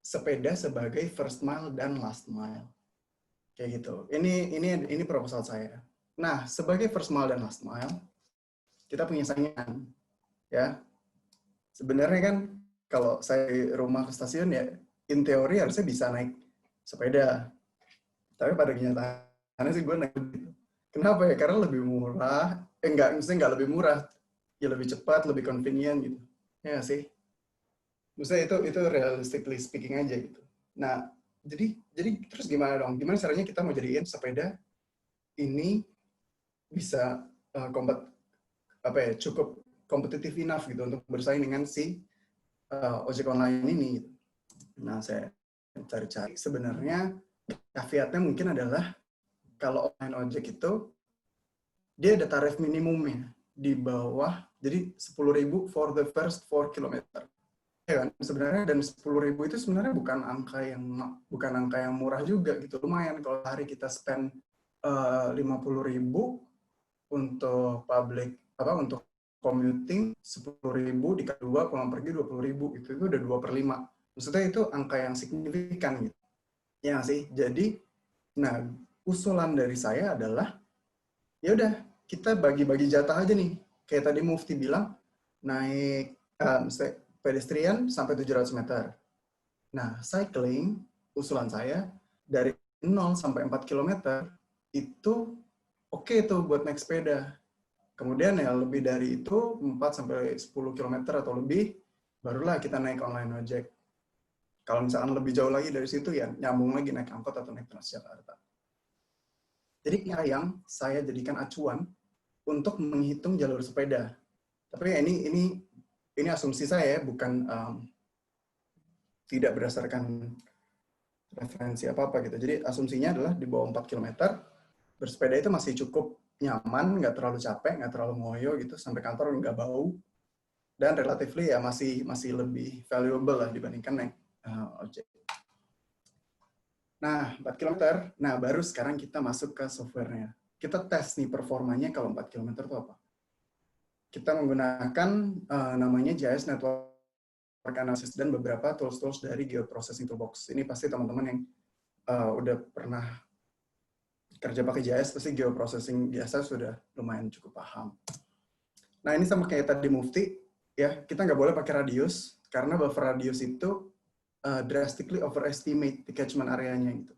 sepeda sebagai first mile dan last mile, kayak gitu. Ini proposal saya. Nah, sebagai first mile dan last mile, kita punya saingan, ya. Sebenarnya kan kalau saya rumah ke stasiun ya, in teori harusnya bisa naik sepeda. Tapi pada kenyataannya sih gue naik gitu. Kenapa ya? Karena lebih murah. Maksudnya nggak lebih murah. Ya lebih cepat, lebih convenient gitu. Ya nggak sih? Maksudnya itu realistically speaking aja gitu. Nah, jadi terus gimana dong? Gimana caranya kita mau jadiin sepeda ini bisa cukup kompetitif enough gitu untuk bersaing dengan si ojek online ini. Gitu. Nah, saya cari-cari sebenarnya caveatnya mungkin adalah kalau online ojek itu dia ada tarif minimumnya di bawah, jadi 10.000 for the first 4 km. Ya kan? Sebenarnya, dan 10.000 itu sebenarnya bukan angka yang murah juga gitu. Lumayan kalau hari kita spend 50.000 untuk untuk commuting, 10.000 dikali 2 pulang pergi 20.000, itu udah 2/5. Maksudnya itu angka yang signifikan gitu. Ya sih. Jadi, nah usulan dari saya adalah ya udah kita bagi-bagi jatah aja nih. Kayak tadi Mufti bilang, naik pedestrian sampai 700 meter. Nah, cycling, usulan saya, dari 0 sampai 4 km, itu oke tuh buat naik sepeda. Kemudian ya lebih dari itu, 4 sampai 10 km atau lebih, barulah kita naik online ojek. Kalau misalkan lebih jauh lagi dari situ ya nyambung lagi naik angkot atau naik Transjakarta. Jadi yang saya jadikan acuan untuk menghitung jalur sepeda. Tapi ini asumsi saya, bukan tidak berdasarkan referensi apa-apa gitu. Jadi asumsinya adalah di bawah 4 km, bersepeda itu masih cukup nyaman, nggak terlalu capek, nggak terlalu ngoyo gitu, sampai kantor nggak bau, dan relatively ya masih lebih valuable lah dibandingkan naik ojek. Nah, 4 km, nah baru sekarang kita masuk ke software-nya. Kita tes nih performanya kalau 4 km itu apa. Kita menggunakan namanya GIS Network Analysis dan beberapa tools-tools dari Geoprocessing Toolbox. Ini pasti teman-teman yang udah pernah kerja pakai GIS, pasti Geoprocessing biasa sudah lumayan cukup paham. Nah, ini sama kayak tadi Mufti, ya, kita nggak boleh pakai radius, karena buffer radius itu drastically overestimate the catchment areanya gitu.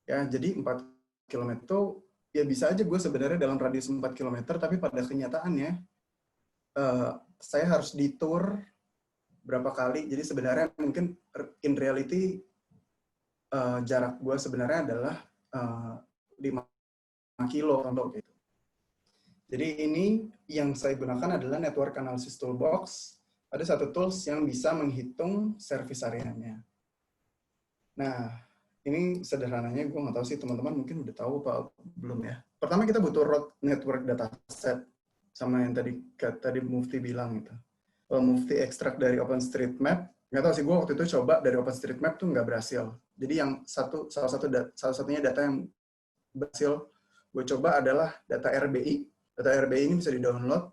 Ya, jadi 4 km itu ya bisa aja gue sebenarnya dalam radius 4 km, tapi pada kenyataannya saya harus detour berapa kali. Jadi sebenarnya mungkin in reality jarak gue sebenarnya adalah 5 kilo contoh gitu. Jadi ini yang saya gunakan adalah Network Analysis Toolbox. Ada satu tools yang bisa menghitung service areanya. Nah, ini sederhananya, gue nggak tahu sih teman-teman mungkin udah tahu apa belum ya. Pertama kita butuh road network dataset, sama yang tadi Mufti bilang gitu. Mufti ekstrak dari OpenStreetMap, nggak tahu sih, gue waktu itu coba dari OpenStreetMap tuh nggak berhasil. Jadi yang salah satunya data yang berhasil gue coba adalah data RBI. Data RBI ini bisa di-download.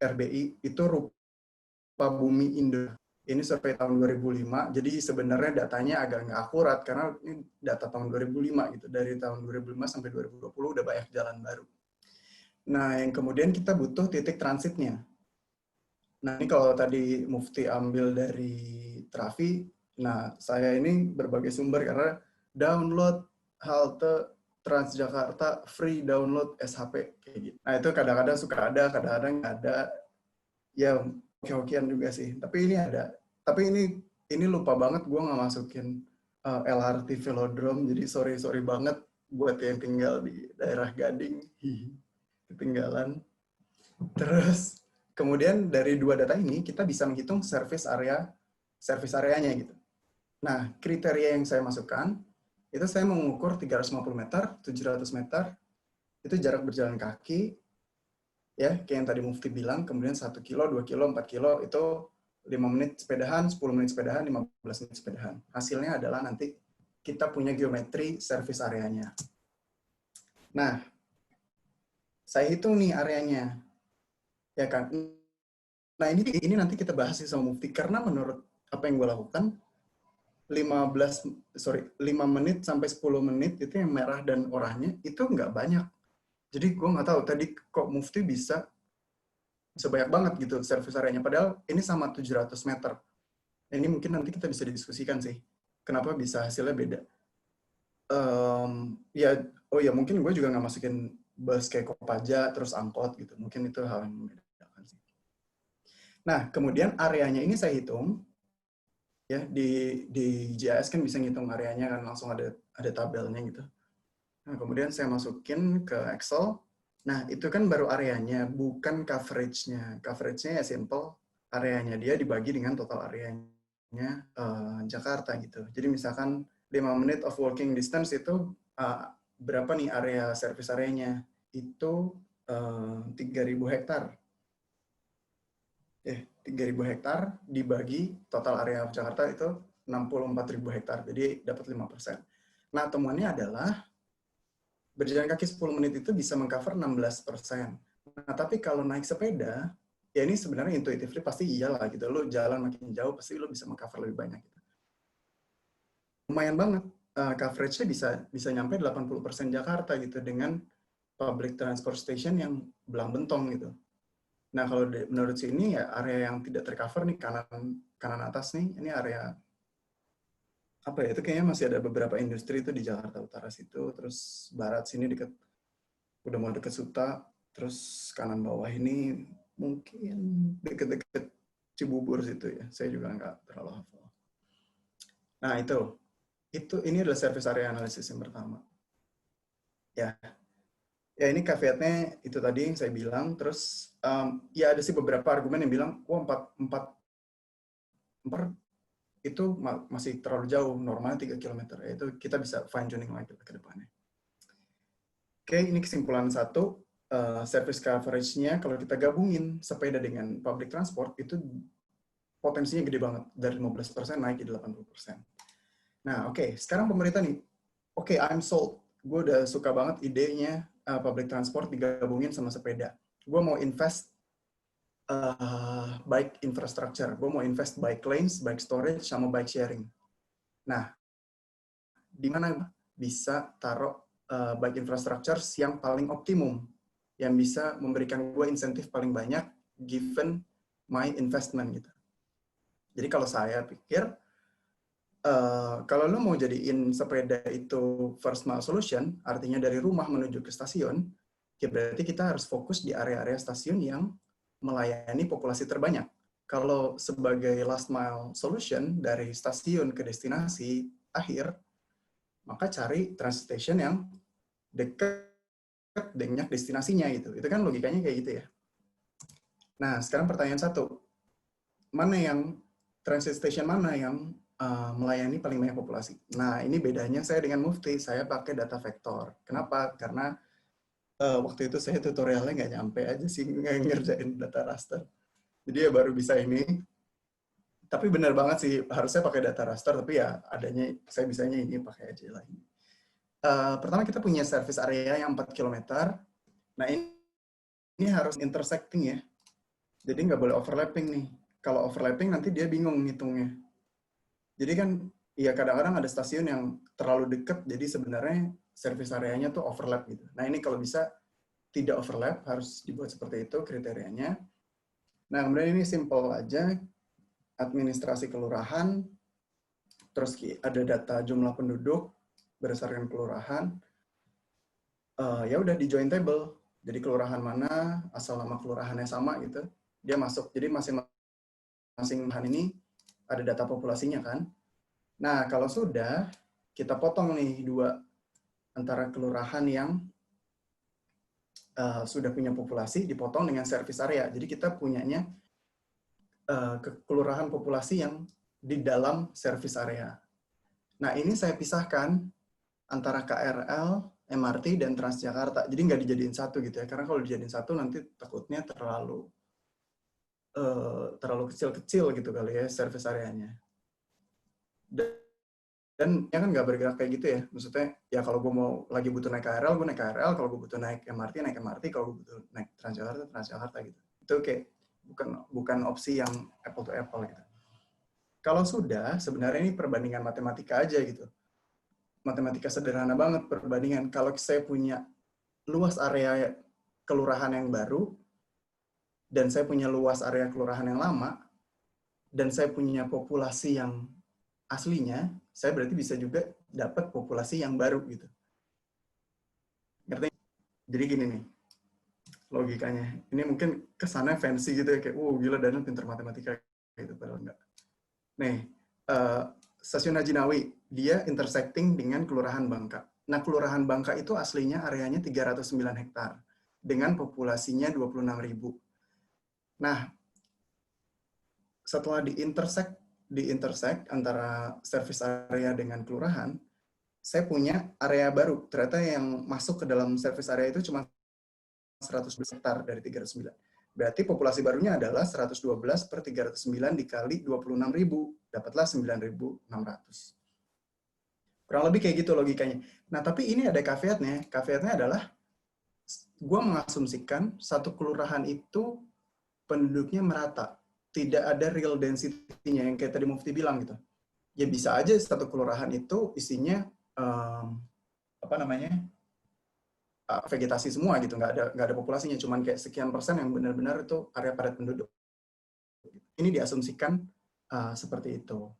RBI itu rupa bumi Indo. Ini survei tahun 2005, jadi sebenarnya datanya agak nggak akurat, karena ini data tahun 2005 gitu. Dari tahun 2005 sampai 2020 udah banyak jalan baru. Nah, yang kemudian kita butuh titik transitnya. Nah, ini kalau tadi Mufti ambil dari Trafi, nah saya ini berbagai sumber, karena download halte Transjakarta free download SHP kayak gitu. Nah, itu kadang-kadang suka ada, kadang-kadang nggak ada. Ya, hoki-hokian juga sih. Tapi ini ada. Tapi ini lupa banget gue nggak masukin LRT Velodrome. Jadi sorry banget buat yang tinggal di daerah Gading. Ketinggalan. Terus kemudian dari dua data ini kita bisa menghitung service areanya gitu. Nah, kriteria yang saya masukkan itu saya mengukur 350 meter, 700 meter, itu jarak berjalan kaki, ya, kayak yang tadi Mufti bilang, kemudian 1 kilo, 2 kilo, 4 kilo, itu 5 menit sepedahan, 10 menit sepedahan, 15 menit sepedahan. Hasilnya adalah nanti kita punya geometri service areanya. Nah, saya hitung nih areanya, ya kan. Nah, ini nanti kita bahas sih sama Mufti, karena menurut apa yang gue lakukan, 5 menit sampai 10 menit itu yang merah dan oranye itu nggak banyak. Jadi gue nggak tahu tadi kok Mufti bisa sebanyak banget gitu service areanya. Padahal ini sama 700 meter. Ini mungkin nanti kita bisa didiskusikan sih. Kenapa bisa hasilnya beda. Ya mungkin gue juga nggak masukin bus kayak Kopaja terus angkot gitu. Mungkin itu hal yang membedakan sih. Nah, kemudian areanya ini saya hitung. Ya, di GIS kan bisa ngitung areanya kan, langsung ada tabelnya gitu. Nah, kemudian saya masukin ke Excel. Nah, itu kan baru areanya, bukan coverage-nya. Coverage-nya ya simple, areanya dia dibagi dengan total areanya Jakarta gitu. Jadi misalkan 5 menit of walking distance itu berapa nih area service areanya? Itu 3.000 hektar. 3.000 hektar dibagi total area Jakarta itu 64.000 hektar, jadi dapat 5%. Nah, temuannya adalah berjalan kaki 10 menit itu bisa mengcover 16%. Nah, tapi kalau naik sepeda, ya ini sebenarnya intuitively pasti iyalah gitu. Lo jalan makin jauh, pasti lo bisa mengcover lebih banyak. Gitu. Lumayan banget. Coverage-nya bisa nyampe 80% Jakarta gitu, dengan public transport station yang belang bentong gitu. Nah, kalau menurut sini ya area yang tidak tercover nih, kanan atas nih, ini area apa ya, itu kayaknya masih ada beberapa industri itu di Jakarta Utara situ, terus barat sini udah mau deket Suta, terus kanan bawah ini mungkin deket-deket Cibubur situ ya, saya juga nggak terlalu hafal. Nah, ini adalah service area analysis yang pertama. Ya, ini caveatnya itu tadi yang saya bilang. Terus ya ada sih beberapa argumen yang bilang, wah 4 itu masih terlalu jauh, normalnya 3 km. Itu kita bisa fine tuning lagi ke depannya. Oke, ini kesimpulan satu. Service coverage-nya kalau kita gabungin sepeda dengan public transport itu potensinya gede banget, dari 15% naik ke 80%. Nah, oke, sekarang pemerintah nih, oke, I'm sold. Gue udah suka banget idenya public transport digabungin sama sepeda. Gue mau invest bike infrastructure, gue mau invest bike lanes, bike storage, sama bike sharing. Nah, di mana bisa taruh bike infrastructure yang paling optimum, yang bisa memberikan gue insentif paling banyak given my investment gitu. Jadi kalau saya pikir, kalau lo mau jadiin sepeda itu first mile solution, artinya dari rumah menuju ke stasiun, ya berarti kita harus fokus di area-area stasiun yang melayani populasi terbanyak. Kalau sebagai last mile solution dari stasiun ke destinasi akhir, maka cari transit station yang dekat dengan destinasinya gitu. Itu kan logikanya kayak gitu ya. Nah, sekarang pertanyaan satu. Transit station mana yang melayani paling banyak populasi? Nah, ini bedanya saya dengan Mufti. Saya pakai data vektor. Kenapa? Karena waktu itu saya tutorialnya nggak nyampe aja sih ngerjain data raster. Jadi ya baru bisa ini. Tapi benar banget sih, harusnya pakai data raster, tapi ya adanya, saya bisanya ini pakai aja lah. Pertama kita punya service area yang 4 km. Nah ini harus intersecting ya. Jadi nggak boleh overlapping nih. Kalau overlapping nanti dia bingung ngitungnya. Jadi kan ya kadang-kadang ada stasiun yang terlalu dekat, jadi sebenarnya service areanya tuh overlap gitu. Nah ini kalau bisa tidak overlap, harus dibuat seperti itu kriterianya. Nah kemudian ini simple aja, administrasi kelurahan, terus ada data jumlah penduduk berdasarkan kelurahan. Ya udah di join table. Jadi kelurahan mana, asal nama kelurahannya sama gitu, dia masuk. Jadi masing-masing kelurahan ini ada data populasinya kan. Nah kalau sudah, kita potong nih dua, antara kelurahan yang sudah punya populasi dipotong dengan service area. Jadi kita punyanya kelurahan populasi yang di dalam service area. Nah ini saya pisahkan antara KRL, MRT, dan Transjakarta. Jadi nggak dijadiin satu gitu ya. Karena kalau dijadiin satu nanti takutnya terlalu kecil-kecil gitu kali ya service areanya. Dan ya kan nggak bergerak kayak gitu ya. Maksudnya ya kalau gue mau lagi butuh naik KRL, gue naik KRL. Kalau gue butuh naik MRT, naik MRT. Kalau gue butuh naik Transjakarta gitu. Itu kayak bukan opsi yang apple to apple gitu. Kalau sudah, sebenarnya ini perbandingan matematika aja gitu. Matematika sederhana banget perbandingan. Kalau saya punya luas area kelurahan yang baru, dan saya punya luas area kelurahan yang lama, dan saya punya populasi yang aslinya, saya berarti bisa juga dapat populasi yang baru gitu. Ngerti? Jadi gini nih, logikanya. Ini mungkin kesannya fancy gitu ya, kayak, gila Daniel pinter matematika gitu, padahal enggak. Nih, Stasiun Haji Nawi, dia intersecting dengan Kelurahan Bangka. Nah, Kelurahan Bangka itu aslinya areanya 309 hektar, dengan populasinya 26.000. Nah, setelah di-intersect antara service area dengan kelurahan, saya punya area baru. Ternyata yang masuk ke dalam service area itu cuma 100 hektar dari 309. Berarti populasi barunya adalah 112 per 309 dikali 26.000. Dapatlah 9.600. Kurang lebih kayak gitu logikanya. Nah, tapi ini ada caveatnya. Caveatnya adalah, gue mengasumsikan satu kelurahan itu penduduknya merata. Tidak ada real density-nya yang kayak tadi Mufti bilang gitu. Ya bisa aja satu kelurahan itu isinya vegetasi semua gitu, nggak ada populasinya, cuman kayak sekian persen yang benar-benar itu area padat penduduk. Ini diasumsikan seperti itu.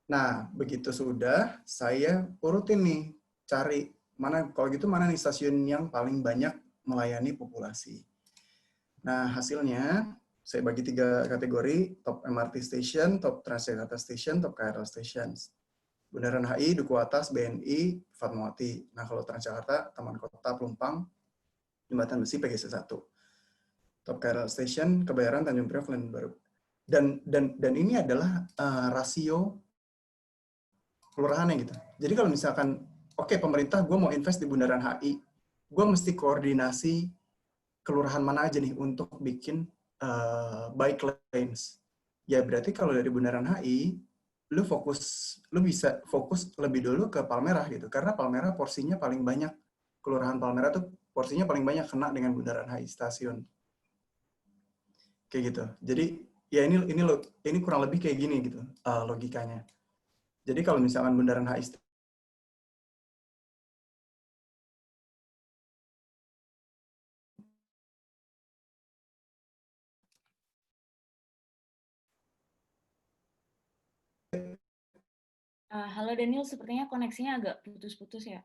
Nah, begitu sudah, saya urutin nih, cari kalau gitu mana nih stasiun yang paling banyak melayani populasi. Nah, hasilnya saya bagi 3 kategori, top MRT station, top Transjakarta station, top KRL stations. Bundaran HI, Duku Atas, BNI, Fatmawati. Nah, kalau Transjakarta, Taman Kota, Pelumpang, Jembatan Besi, PGC 1. Top KRL Station, Kebayoran, Tanjung Priok, Kelantan Baru. Dan ini adalah rasio kelurahannya gitu. Jadi kalau misalkan, oke, pemerintah gue mau invest di Bundaran HI, gue mesti koordinasi kelurahan mana aja nih untuk bikin bike lanes. Ya berarti kalau dari Bundaran HI, lu bisa fokus lebih dulu ke Palmerah gitu, karena Palmerah porsinya paling banyak. Kelurahan Palmerah tuh porsinya paling banyak kena dengan Bundaran HI stasiun. Kayak gitu. Jadi ya ini kurang lebih kayak gini gitu logikanya. Jadi kalau misalkan Bundaran HI Halo Daniel, sepertinya koneksinya agak putus-putus ya.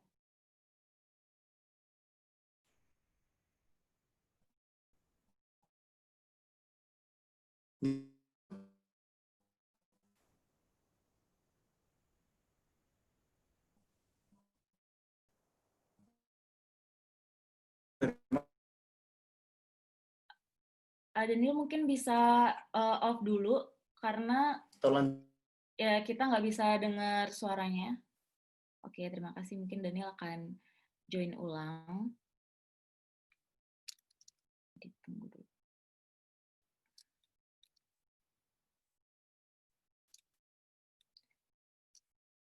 Daniel mungkin bisa off dulu karena ya kita nggak bisa dengar suaranya. Oke, terima kasih. Mungkin Daniel akan join ulang. Ditunggu dulu.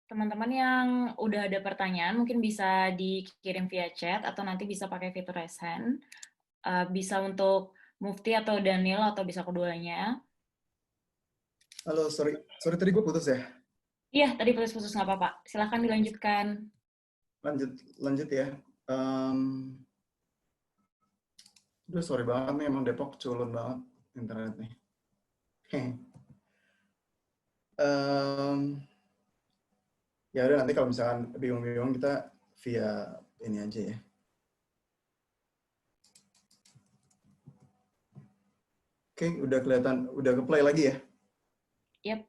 Teman-teman yang udah ada pertanyaan mungkin bisa dikirim via chat atau nanti bisa pakai fitur raise hand. Bisa untuk Mufti atau Daniel atau bisa keduanya. Halo, sorry tadi gue putus ya? Iya, tadi putus-putus nggak apa-apa. Silahkan dilanjutkan. Lanjut ya. Aduh, sorry banget nih, emang Depok culun banget internet nih. Ya udah, nanti kalau misalkan bingung-bingung kita via ini aja ya. Oke, udah kelihatan, udah ke-play lagi ya? Yep.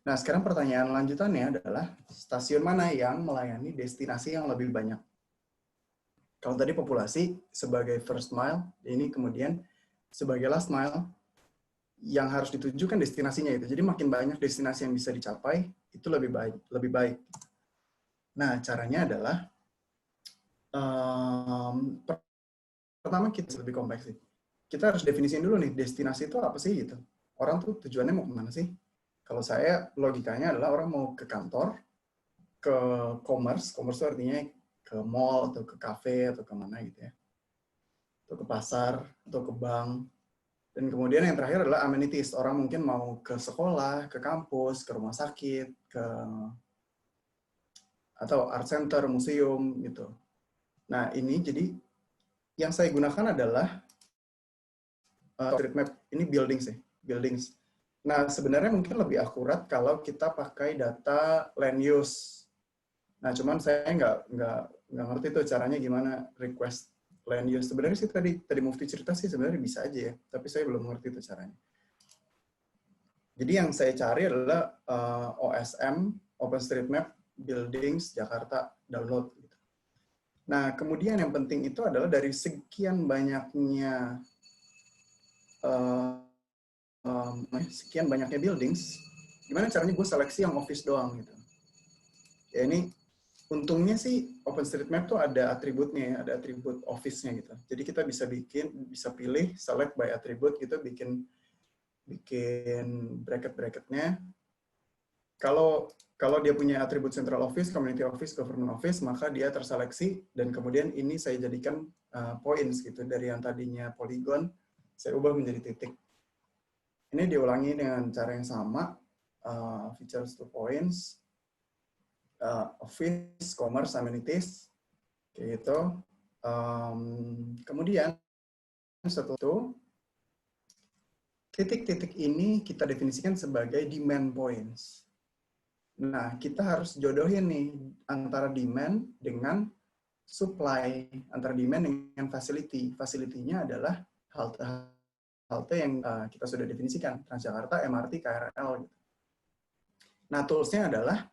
Nah, sekarang pertanyaan lanjutannya adalah stasiun mana yang melayani destinasi yang lebih banyak? Kalau tadi populasi sebagai first mile, ini kemudian sebagai last mile yang harus dituju kan destinasinya itu. Jadi makin banyak destinasi yang bisa dicapai, itu lebih baik. Nah, caranya adalah pertama kita lebih kompleks sih. Kita harus definisiin dulu nih, destinasi itu apa sih gitu. Orang tuh tujuannya mau kemana sih? Kalau saya logikanya adalah orang mau ke kantor, ke commerce itu artinya ke mall atau ke cafe atau kemana gitu ya. Atau ke pasar atau ke bank. Dan kemudian yang terakhir adalah amenities. Orang mungkin mau ke sekolah, ke kampus, ke rumah sakit, atau art center, museum gitu. Nah, ini jadi yang saya gunakan adalah street map. Ini buildings. Nah, sebenarnya mungkin lebih akurat kalau kita pakai data land use. Nah, cuman saya nggak ngerti tuh caranya gimana request land use. Sebenarnya sih tadi Mufti cerita sih sebenarnya bisa aja ya, tapi saya belum ngerti tuh caranya. Jadi yang saya cari adalah OSM, OpenStreetMap, Buildings, Jakarta, download. Nah, kemudian yang penting itu adalah dari sekian banyaknya buildings, gimana caranya gue seleksi yang office doang gitu. Ya ini untungnya sih OpenStreetMap tuh ada atributnya ya, ada atribut office-nya gitu. Jadi kita bisa pilih select by attribute gitu, bikin bracket-bracketnya. Kalau dia punya atribut central office, community office, government office, maka dia terseleksi dan kemudian ini saya jadikan points gitu, dari yang tadinya polygon saya ubah menjadi titik. Ini diulangi dengan cara yang sama, features to points, office, commerce, amenities, kayak gitu. Kemudian setelah itu, titik-titik ini kita definisikan sebagai demand points. Nah, kita harus jodohin nih antara demand dengan supply, antara demand dengan facility. Facility-nya adalah halte yang kita sudah definisikan, Transjakarta, MRT, KRL. Gitu. Nah, tools-nya adalah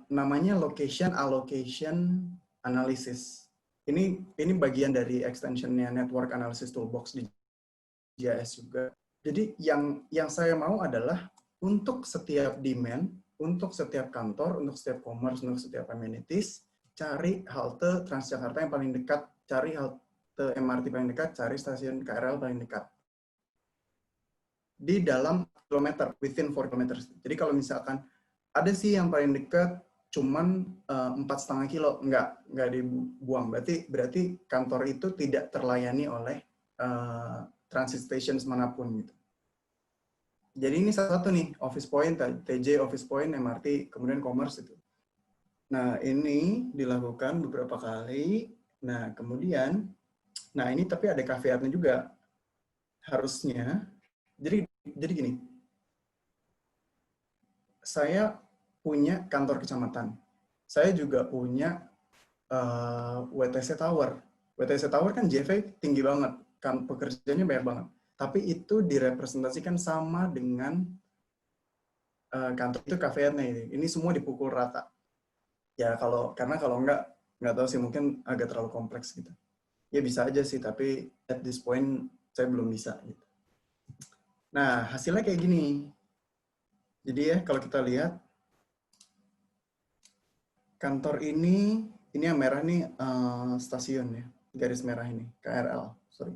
namanya location allocation analysis. Ini bagian dari extensionnya Network Analysis Toolbox di GIS juga. Jadi yang saya mau adalah untuk setiap demand, untuk setiap kantor, untuk setiap commerce, untuk setiap amenities, cari halte Transjakarta yang paling dekat, cari halte MRT paling dekat, cari stasiun KRL paling dekat. Di dalam kilometer, within 4 km. Jadi kalau misalkan ada sih yang paling dekat cuman 4,5 kilo, nggak dibuang. Berarti kantor itu tidak terlayani oleh transit stations manapun gitu. Jadi ini satu nih, office point, TJ office point, MRT, kemudian commerce itu. Nah, ini dilakukan beberapa kali. Nah, kemudian, nah ini tapi ada caveatnya juga. Harusnya, jadi gini, saya punya kantor kecamatan. Saya juga punya WTC Tower. WTC Tower kan JV tinggi banget, kan pekerjaannya banyak banget. Tapi itu direpresentasikan sama dengan kantor itu caveatnya ini. Ini semua dipukul rata. Ya karena kalau nggak tahu sih, mungkin agak terlalu kompleks gitu. Ya bisa aja sih, tapi at this point saya belum bisa gitu. Nah, hasilnya kayak gini. Jadi ya kalau kita lihat kantor ini yang merah nih stasiun ya, garis merah ini, KRL, sorry.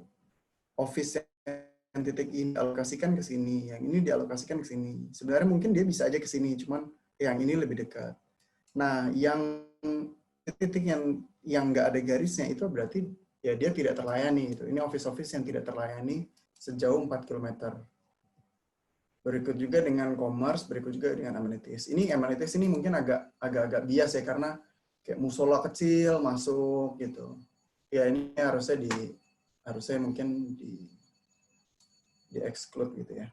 Office yang titik ini dialokasikan ke sini, yang ini dialokasikan ke sini. Sebenarnya mungkin dia bisa aja ke sini, cuman yang ini lebih dekat. Nah, yang titik yang nggak ada garisnya itu berarti ya dia tidak terlayani gitu. Ini office-office yang tidak terlayani sejauh 4 km. Berikut juga dengan commerce, berikut juga dengan amenities. Ini amenities ini mungkin agak bias ya, karena kayak musola kecil masuk gitu. Ya ini harusnya mungkin di exclude gitu ya.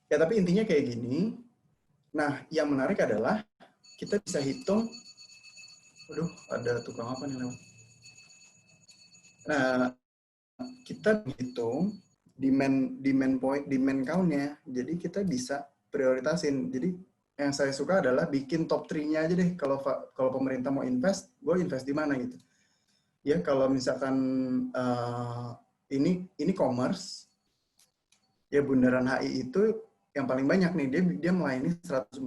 Ya tapi intinya kayak gini. Nah, yang menarik adalah kita bisa hitung. Waduh, ada tukang apa nih lewat. Nah, kita hitung demand count-nya. Jadi kita bisa prioritasin. Jadi yang saya suka adalah bikin top 3-nya aja deh. Kalau pemerintah mau invest, gue invest di mana gitu. Ya kalau misalkan ini commerce, ya Bundaran HI itu yang paling banyak nih. Dia melayani 140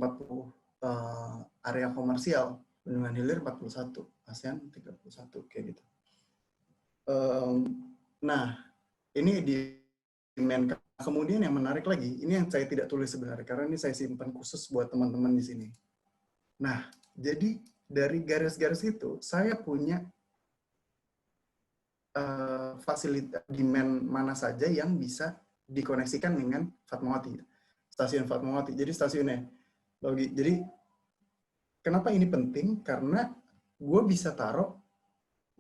area komersial. Bendungan Hilir 41, ASEAN 31 kayak gitu. Nah, ini di demand. Kemudian yang menarik lagi, ini yang saya tidak tulis sebenarnya, karena ini saya simpan khusus buat teman-teman di sini. Nah, jadi dari garis-garis itu, saya punya fasilitas demand mana saja yang bisa dikoneksikan dengan Fatmawati. Stasiun Fatmawati. Jadi stasiunnya. Jadi, kenapa ini penting? Karena gue bisa taruh,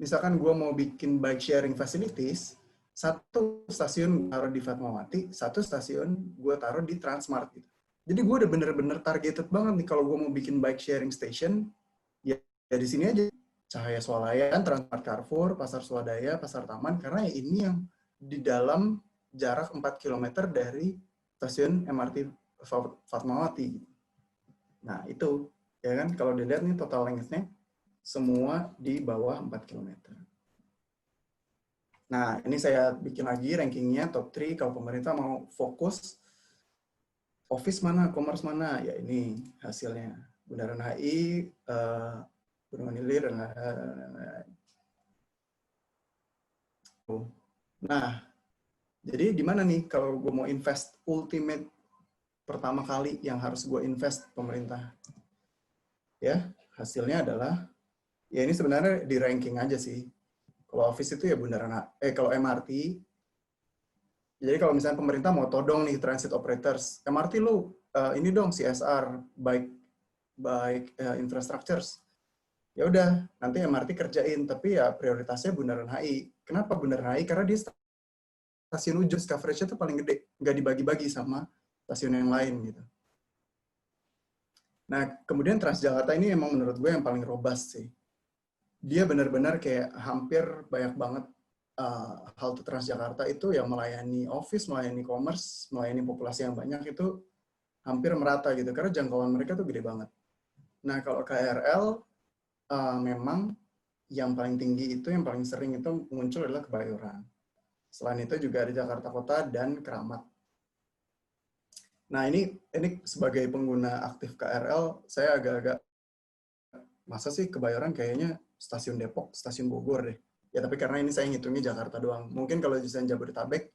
misalkan gue mau bikin bike sharing facilities, satu stasiun taruh di Fatmawati, satu stasiun gue taruh di Transmart gitu. Jadi gue udah bener-bener targeted banget nih kalau gue mau bikin bike sharing station, ya di sini aja. Cahaya Swalayan, Transmart Carrefour, Pasar Swadaya, Pasar Taman, karena ini yang di dalam jarak 4 km dari stasiun MRT Fatmawati. Nah itu, ya kan, kalau dilihat nih total length-nya, semua di bawah 4 km. Nah, ini saya bikin lagi rankingnya top 3 kalau pemerintah mau fokus office mana, commerce mana, ya ini hasilnya. Bundaran HI, Bendungan Hilir, dan lain-lain. Nah, jadi di mana nih kalau gue mau invest ultimate pertama kali yang harus gue invest pemerintah? Ya, hasilnya adalah, ya ini sebenarnya di ranking aja sih. Kalau office itu ya kalau MRT, jadi kalau misalnya pemerintah mau todong nih transit operators, MRT lu ini dong CSR, baik infrastructures. Ya udah, nanti MRT kerjain, tapi ya prioritasnya Bundaran HI. Kenapa Bundaran HI? Karena dia stasiun ujung, coverage-nya tuh paling gede, nggak dibagi-bagi sama stasiun yang lain gitu. Nah, kemudian Transjakarta ini emang menurut gue yang paling robust sih. Dia benar-benar kayak hampir banyak banget halte Transjakarta itu yang melayani office, melayani commerce, melayani populasi yang banyak itu hampir merata gitu, karena jangkauan mereka tuh gede banget. Nah, kalau KRL, memang yang paling tinggi itu, yang paling sering itu muncul adalah Kebayoran. Selain itu juga ada Jakarta Kota dan Keramat. Nah, ini sebagai pengguna aktif KRL, saya agak-agak, masa sih Kebayoran, kayaknya stasiun Depok, stasiun Bogor deh. Ya, tapi karena ini saya ngitungnya Jakarta doang. Mungkin kalau di Jabodetabek,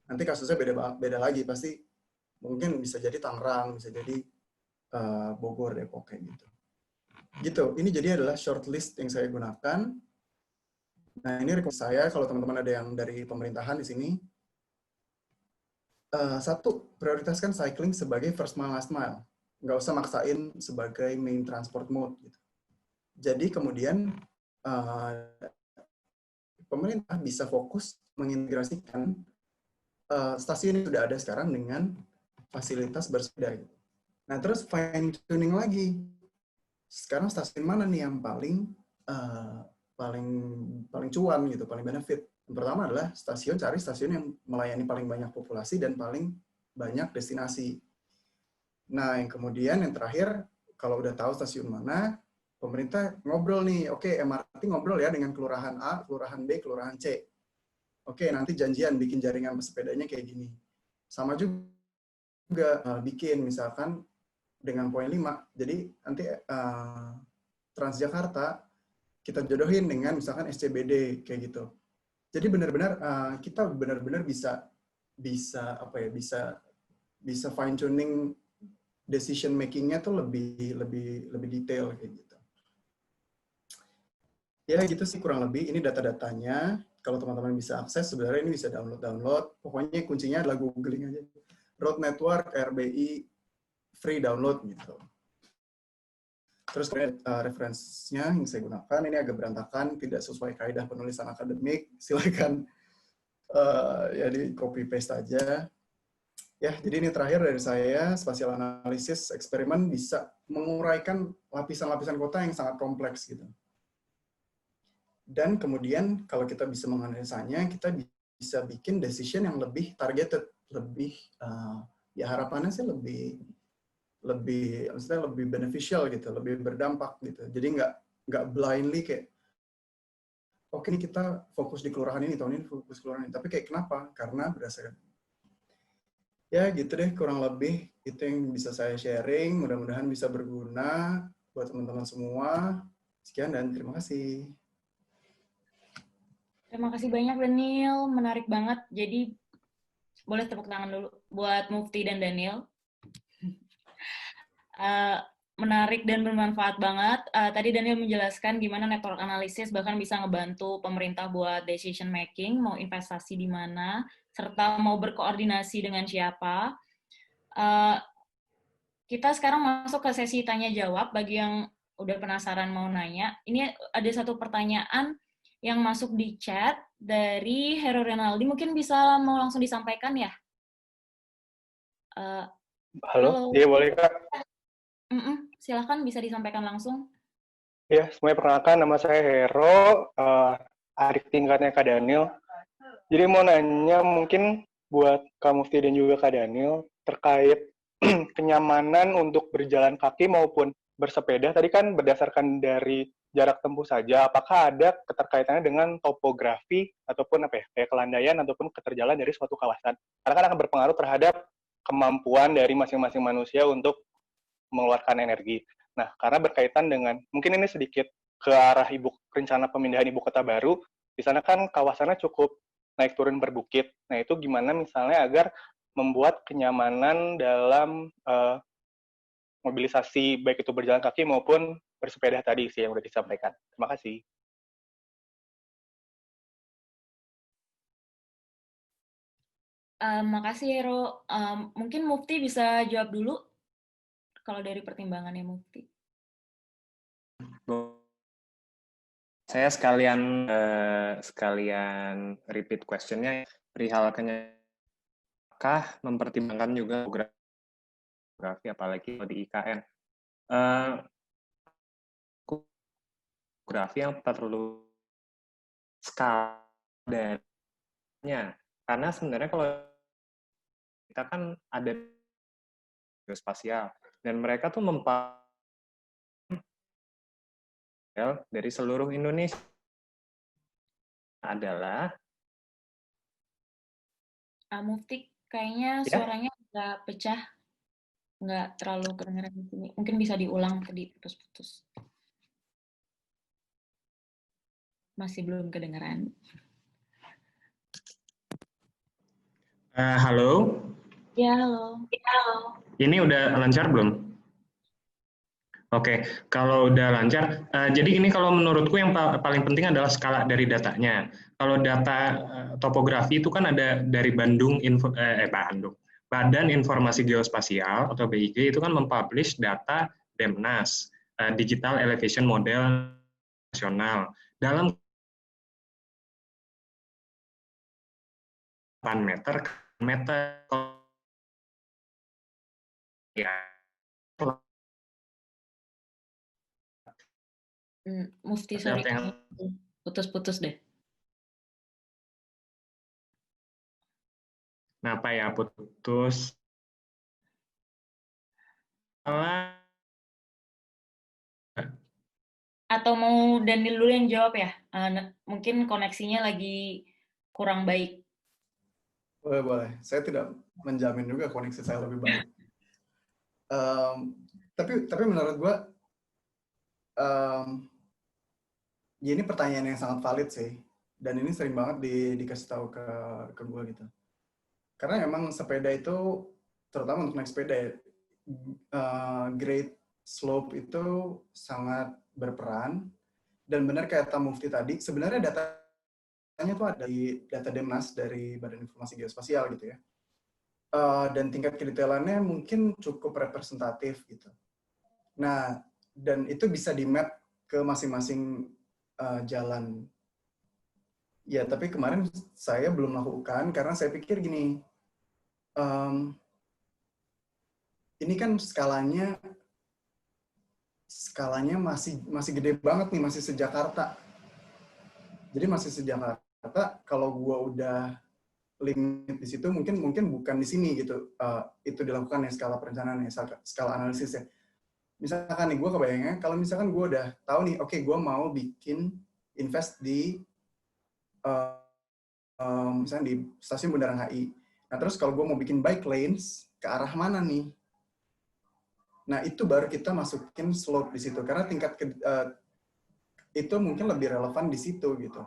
nanti kasusnya beda lagi. Pasti mungkin bisa jadi Tangerang, bisa jadi Bogor, Depok, kayak gitu. Gitu, ini jadi adalah shortlist yang saya gunakan. Nah, ini rekomendasi saya, kalau teman-teman ada yang dari pemerintahan di sini, satu, prioritaskan cycling sebagai first mile, last mile. Nggak usah maksain sebagai main transport mode. Gitu. Jadi kemudian pemerintah bisa fokus mengintegrasikan stasiun yang sudah ada sekarang dengan fasilitas bersepeda. Gitu. Nah, terus fine tuning lagi. Sekarang stasiun mana nih yang paling cuan gitu, paling benefit. Yang pertama adalah cari stasiun yang melayani paling banyak populasi dan paling banyak destinasi. Nah, yang kemudian yang terakhir, kalau udah tahu stasiun mana, pemerintah ngobrol nih, oke, MRT ngobrol ya dengan kelurahan A, kelurahan B, kelurahan C. Oke, nanti janjian bikin jaringan pesepedanya kayak gini. Sama juga bikin misalkan dengan poin 5. Jadi nanti Transjakarta kita jodohin dengan misalkan SCBD kayak gitu. Jadi benar-benar kita benar-benar bisa fine tuning decision making-nya tuh lebih detail kayak gitu. Ya gitu sih kurang lebih, ini data-datanya. Kalau teman-teman bisa akses, sebenarnya ini bisa download. Pokoknya kuncinya adalah googling aja. Road Network, RBI, free download gitu. Terus referensinya yang saya gunakan, ini agak berantakan, tidak sesuai kaidah penulisan akademik. Silakan ya di copy paste aja. Ya, jadi ini terakhir dari saya, spatial analisis eksperimen bisa menguraikan lapisan-lapisan kota yang sangat kompleks gitu. Dan kemudian kalau kita bisa menganalisanya, kita bisa bikin decision yang lebih targeted, lebih ya harapannya sih lebih beneficial gitu, lebih berdampak gitu. Jadi nggak blindly kayak oke ini kita fokus di kelurahan ini, tahun ini fokus kelurahan ini. Tapi kayak kenapa? Karena berdasarkan ya gitu deh, kurang lebih itu yang bisa saya sharing. Mudah-mudahan bisa berguna buat teman-teman semua. Sekian dan terima kasih. Terima kasih banyak Daniel, menarik banget. Jadi boleh tepuk tangan dulu buat Mufti dan Daniel. Menarik dan bermanfaat banget. Tadi Daniel menjelaskan gimana network analysis bahkan bisa ngebantu pemerintah buat decision making, mau investasi di mana, serta mau berkoordinasi dengan siapa. Kita sekarang masuk ke sesi tanya-jawab. Bagi yang udah penasaran mau nanya, ini ada satu pertanyaan yang masuk di chat dari Hero Renaldi. Mungkin bisa mau langsung disampaikan ya? Halo, iya boleh Kak. Silakan bisa disampaikan langsung. Ya, semuanya perkenalkan, nama saya Hero, adik tingkatnya Kak Daniel. Jadi mau nanya mungkin buat Kak Mufti dan juga Kak Daniel terkait kenyamanan untuk berjalan kaki maupun bersepeda. Tadi kan berdasarkan dari jarak tempuh saja, apakah ada keterkaitannya dengan topografi ataupun kayak kelandaian ataupun keterjalan dari suatu kawasan? Karena kan akan berpengaruh terhadap kemampuan dari masing-masing manusia untuk mengeluarkan energi. Nah, karena berkaitan dengan, mungkin ini sedikit ke arah rencana pemindahan ibu kota baru, di sana kan kawasannya cukup naik turun berbukit. Nah, itu gimana misalnya agar membuat kenyamanan dalam mobilisasi, baik itu berjalan kaki maupun bersepeda tadi sih yang sudah disampaikan. Terima kasih. Makasih Hero. Mungkin Mufti bisa jawab dulu kalau dari pertimbangannya Mufti. Saya sekalian repeat question-nya perihal apakah mempertimbangkan juga geografi apalagi di IKN. Geografi yang perlu skala karena sebenarnya kalau kita kan ada geospasial. Dan mereka tuh dari seluruh Indonesia adalah Mufti, kayaknya ya. suaranya agak pecah, nggak terlalu kedengeran di sini. Mungkin bisa diulang tadi putus-putus. Masih belum kedengeran. Halo, Ya, halo. ini udah lancar belum? Oke, kalau udah lancar, jadi ini kalau menurutku yang paling penting adalah skala dari datanya. Kalau data topografi itu kan ada dari Badan Informasi Geospasial atau BIG itu kan mempublish data DEMNAS, Digital Elevation Model Nasional. Dalam 8 meter ya. Mufti, sorry, yang putus-putus deh. Kenapa ya putus? Atau mau Daniel dulu yang jawab ya? Mungkin koneksinya lagi kurang baik. Boleh. Saya tidak menjamin juga koneksi saya lebih baik. Tapi menurut gue, ya ini pertanyaan yang sangat valid sih. Dan ini sering banget dikasih tahu ke gue gitu. Karena emang sepeda itu, terutama untuk naik sepeda ya, grade slope itu sangat berperan. Dan benar kayak Mufti tadi, sebenarnya datanya tuh ada di data DEMNAS dari Badan Informasi Geospasial gitu ya. Dan tingkat kedetailannya mungkin cukup representatif gitu. Nah, dan itu bisa di-map ke masing-masing jalan. Ya, tapi kemarin saya belum lakukan karena saya pikir gini, ini kan skalanya masih gede banget nih, masih se-Jakarta. Jadi masih se-Jakarta, kalau gua udah limit di situ mungkin bukan di sini gitu. Itu dilakukan ya skala perencanaan ya, skala analisis ya. Misalkan nih gue kebayangnya kalau misalkan gue udah tahu nih, oke, gue mau bikin invest di misalnya di stasiun Bundaran HI. Nah terus kalau gue mau bikin bike lanes ke arah mana nih? Nah itu baru kita masukin slope di situ karena tingkat itu mungkin lebih relevan di situ gitu.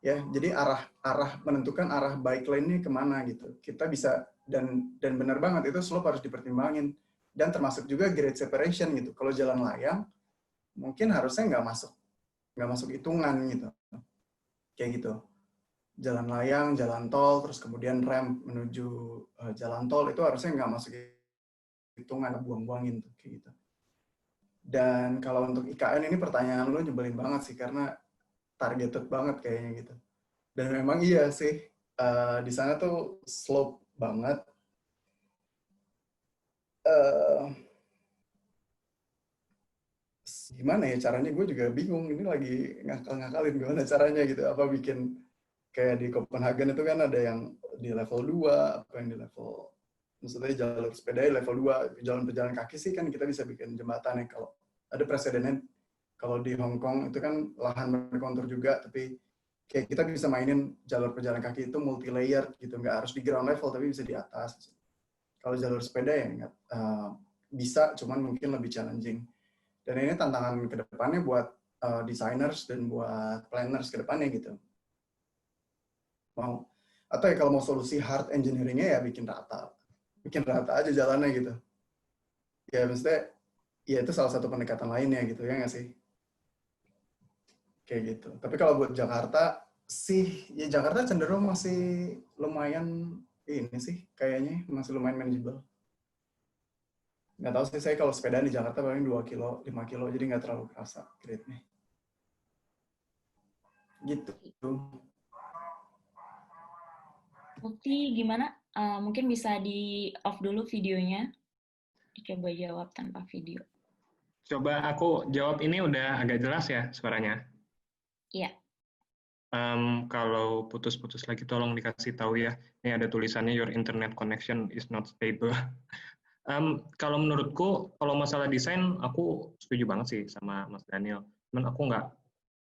Ya, jadi arah menentukan arah bike lane-nya kemana gitu. Kita bisa dan benar banget itu slope harus dipertimbangin dan termasuk juga grade separation gitu. Kalau jalan layang mungkin harusnya nggak masuk hitungan gitu, kayak gitu. Jalan layang, jalan tol, terus kemudian rem menuju jalan tol itu harusnya nggak masuk hitungan, buang-buangin tuh kayak gitu. Dan kalau untuk IKN ini pertanyaan lo nyebelin banget sih karena targeted banget kayaknya gitu. Dan memang iya sih, di sana tuh slope banget. Gimana ya caranya, gue juga bingung. Ini lagi ngakal-ngakalin gimana caranya gitu. Apa bikin, kayak di Copenhagen itu kan ada yang di level 2, apa yang di level, maksudnya jalur sepeda level 2, jalan pejalan kaki sih kan kita bisa bikin jembatan ya. Kalau ada presidennya, kalau di Hong Kong itu kan lahan berkontur juga, tapi kayak kita bisa mainin jalur pejalan kaki itu multi-layer gitu, nggak harus di ground level, tapi bisa di atas. Kalau jalur sepeda ya nggak bisa, cuman mungkin lebih challenging. Dan ini tantangan ke depannya buat designers dan buat planners ke depannya gitu. Atau ya kalau mau solusi hard engineering-nya ya bikin rata aja jalannya gitu. Ya maksudnya, ya itu salah satu pendekatan lainnya gitu, ya nggak sih? Kayak gitu. Tapi kalau buat Jakarta sih, ya Jakarta cenderung masih lumayan ini sih, kayaknya masih lumayan manageable. Nggak tahu sih, saya kalau sepedaan di Jakarta paling 2 kilo, 5 kilo, jadi nggak terlalu kerasa grade-nya. Gitu. Mufti, gimana? Mungkin bisa di off dulu videonya. Dicoba jawab tanpa video. Coba aku jawab, ini udah agak jelas ya suaranya? Iya. Kalau putus-putus lagi tolong dikasih tahu ya. Ini ada tulisannya your internet connection is not stable. Kalau menurutku, kalau masalah desain, aku setuju banget sih sama Mas Daniel. Cuman aku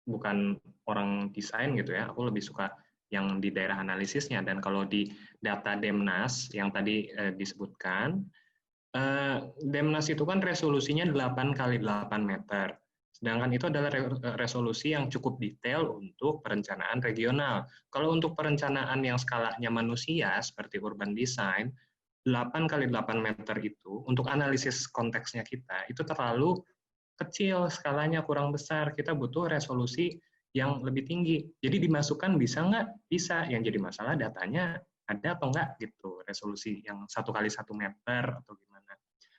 bukan orang desain gitu ya, aku lebih suka yang di daerah analisisnya. Dan kalau di data Demnas yang tadi disebutkan, Demnas itu kan resolusinya 8 kali 8 meter. Sedangkan itu adalah resolusi yang cukup detail untuk perencanaan regional. Kalau untuk perencanaan yang skalanya manusia, seperti urban design, 8 kali 8 meter itu, untuk analisis konteksnya kita, itu terlalu kecil, skalanya kurang besar. Kita butuh resolusi yang lebih tinggi. Jadi dimasukkan bisa nggak? Bisa. Yang jadi masalah datanya ada atau nggak gitu. Resolusi yang 1 kali 1 meter atau gimana.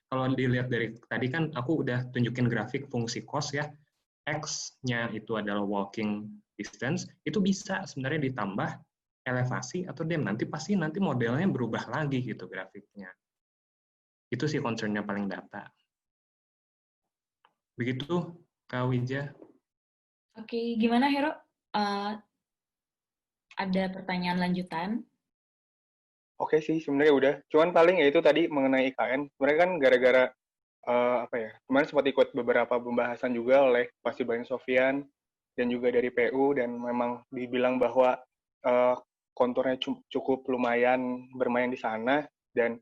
Kalau dilihat dari tadi kan aku udah tunjukin grafik fungsi cos ya. X-nya itu adalah walking distance, itu bisa sebenarnya ditambah elevasi atau dem. Nanti modelnya berubah lagi gitu grafiknya. Itu sih concern-nya paling data. Begitu, Kak Wija. Oke, gimana Hero? Ada pertanyaan lanjutan? Oke sih, sebenarnya udah. Cuman paling ya itu tadi mengenai IKN. Sebenarnya kan gara-gara apa ya? Kemarin sempat ikut beberapa pembahasan juga oleh Pak Sibayan Sofyan dan juga dari PU, dan memang dibilang bahwa konturnya cukup lumayan bermain di sana. Dan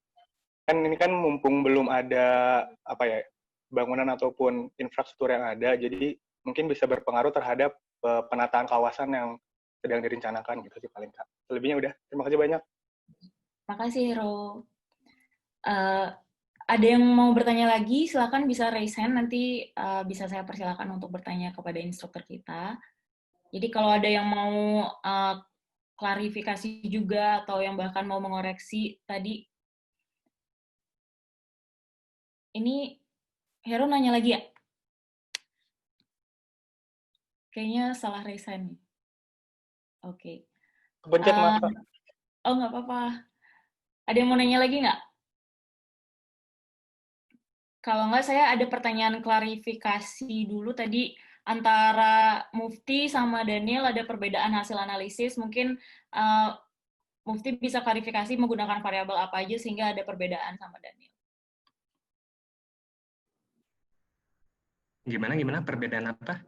kan ini kan mumpung belum ada apa ya, bangunan ataupun infrastruktur yang ada, jadi mungkin bisa berpengaruh terhadap penataan kawasan yang sedang direncanakan gitu sih paling Kak. Selebihnya udah. Terima kasih banyak. Makasih, Hero. Ada yang mau bertanya lagi, silakan bisa raise hand, nanti bisa saya persilakan untuk bertanya kepada instruktur kita. Jadi kalau ada yang mau klarifikasi juga, atau yang bahkan mau mengoreksi tadi, ini Hero nanya lagi ya? Kayaknya salah raise hand. Oke. Kepencet Mas. Oh, nggak apa-apa. Ada yang mau nanya lagi nggak? Kalau nggak, saya ada pertanyaan klarifikasi dulu tadi. Antara Mufti sama Daniel ada perbedaan hasil analisis. Mungkin Mufti bisa klarifikasi menggunakan variabel apa aja sehingga ada perbedaan sama Daniel. Gimana perbedaan apa?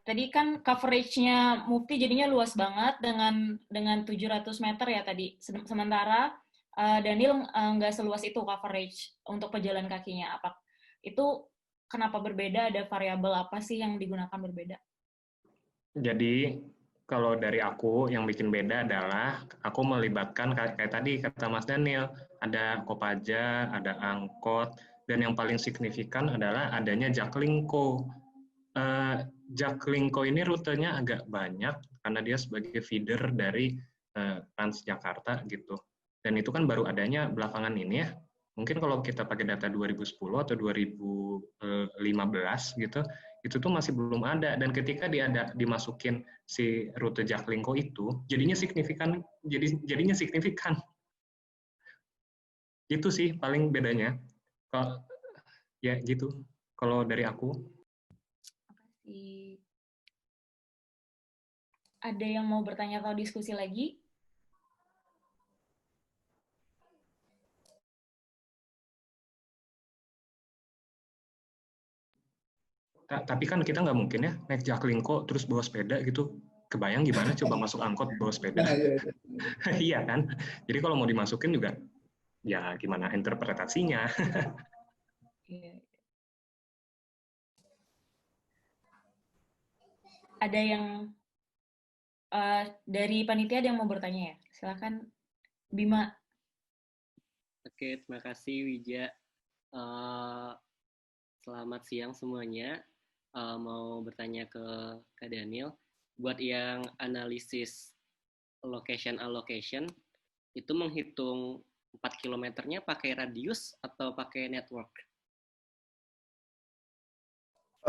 Tadi kan coverage-nya Mufti jadinya luas banget dengan 700 meter ya tadi. Sementara Daniel nggak seluas itu coverage untuk pejalan kakinya. Itu kenapa berbeda? Ada variabel apa sih yang digunakan berbeda? Jadi kalau dari aku yang bikin beda adalah aku melibatkan kayak tadi kata Mas Daniel, ada Kopaja, ada angkot, dan yang paling signifikan adalah adanya Jaklingko. Jaklingko ini rutenya agak banyak karena dia sebagai feeder dari Transjakarta gitu. Dan itu kan baru adanya belakangan ini ya. Mungkin kalau kita pakai data 2010 atau 2015 gitu, itu tuh masih belum ada. Dan ketika dimasukin si rute Jaklingko itu, jadinya signifikan. Itu sih paling bedanya. Ya gitu. Kalau dari aku. Ada yang mau bertanya atau diskusi lagi? Tapi kan kita nggak mungkin ya naik Jaklingko terus bawa sepeda gitu. Kebayang gimana coba masuk angkot bawa sepeda? Iya kan? Jadi kalau mau dimasukin juga, ya gimana interpretasinya. Ada yang dari panitia ada yang mau bertanya ya? Silakan, Bima. Oke, terima kasih Wija. Selamat siang semuanya. Mau bertanya ke Kak Daniel. Buat yang analisis location allocation, itu menghitung 4 kilometernya pakai radius atau pakai network?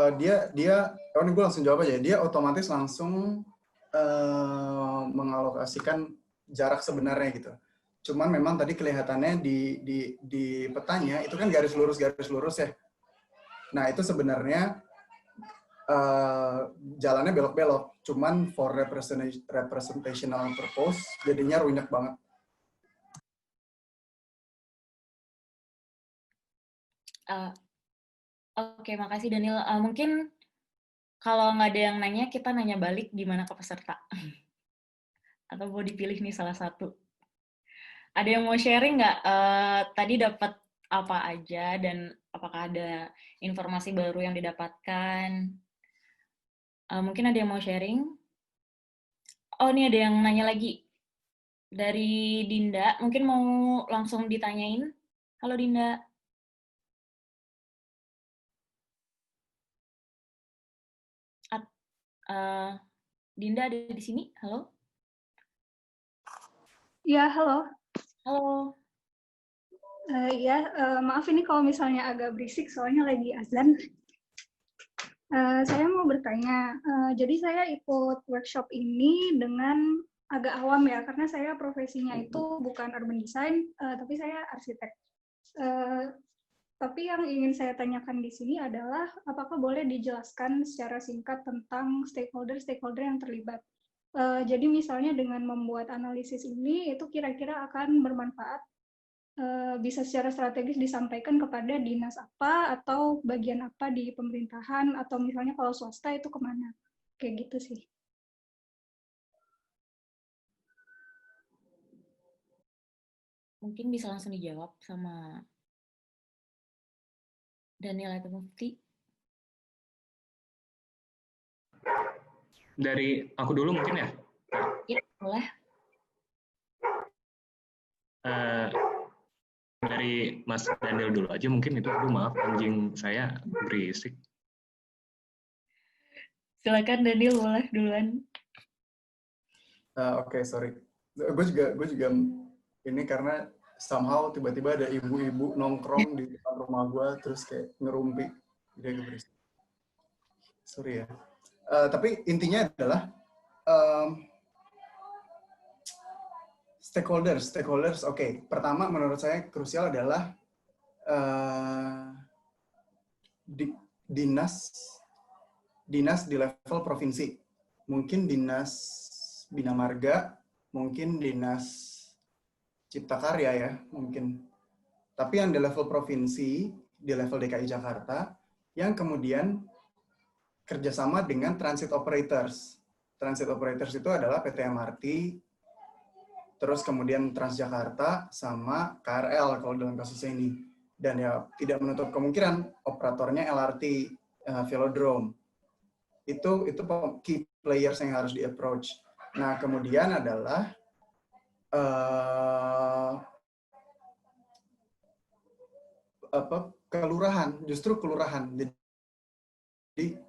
Ini gue langsung jawab aja. Dia otomatis langsung mengalokasikan jarak sebenarnya gitu. Cuman memang tadi kelihatannya di petanya itu kan garis lurus ya. Nah itu sebenarnya jalannya belok-belok. Cuman for representational purpose jadinya runyek banget. Oke, makasih Daniel. Mungkin kalau nggak ada yang nanya, kita nanya balik gimana ke peserta. Atau mau dipilih nih salah satu. Ada yang mau sharing nggak? Tadi dapat apa aja dan apakah ada informasi baru yang didapatkan? Mungkin ada yang mau sharing? Oh, ini ada yang nanya lagi. Dari Dinda, mungkin mau langsung ditanyain. Halo Dinda. Dinda ada di sini? Halo? Ya, halo. Halo. Maaf ini kalau misalnya agak berisik, soalnya lagi azan. Saya mau bertanya, jadi saya ikut workshop ini dengan agak awam ya, karena saya profesinya itu bukan urban design, tapi saya arsitek. Tapi yang ingin saya tanyakan di sini adalah, apakah boleh dijelaskan secara singkat tentang stakeholder yang terlibat? Jadi misalnya dengan membuat analisis ini, itu kira-kira akan bermanfaat, bisa secara strategis disampaikan kepada dinas apa atau bagian apa di pemerintahan, atau misalnya kalau swasta itu kemana, kayak gitu sih. Mungkin bisa langsung dijawab sama Daniel atau Mufti. Dari aku dulu mungkin ya? Iya, boleh. Dari Mas Daniel dulu aja mungkin itu. Aduh maaf, anjing saya berisik. Silakan Daniel, boleh duluan. Oke, sorry. Gue juga ini karena somehow tiba-tiba ada ibu-ibu nongkrong di depan rumah gue terus kayak ngerumpi, jadi agak berisik. Sorry ya. Tapi intinya adalah stakeholders. Oke. Pertama menurut saya krusial adalah dinas di level provinsi. Mungkin dinas Bina Marga, mungkin dinas Cipta Karya ya, mungkin. Tapi yang di level provinsi, di level DKI Jakarta, yang kemudian kerjasama dengan transit operators. Transit operators itu adalah PT MRT, terus kemudian Transjakarta, sama KRL kalau dalam kasusnya ini. Dan ya tidak menutup kemungkinan operatornya LRT, Velodrome. Itu key players yang harus di-approach. Nah, kemudian adalah kelurahan, justru kelurahan. Jadi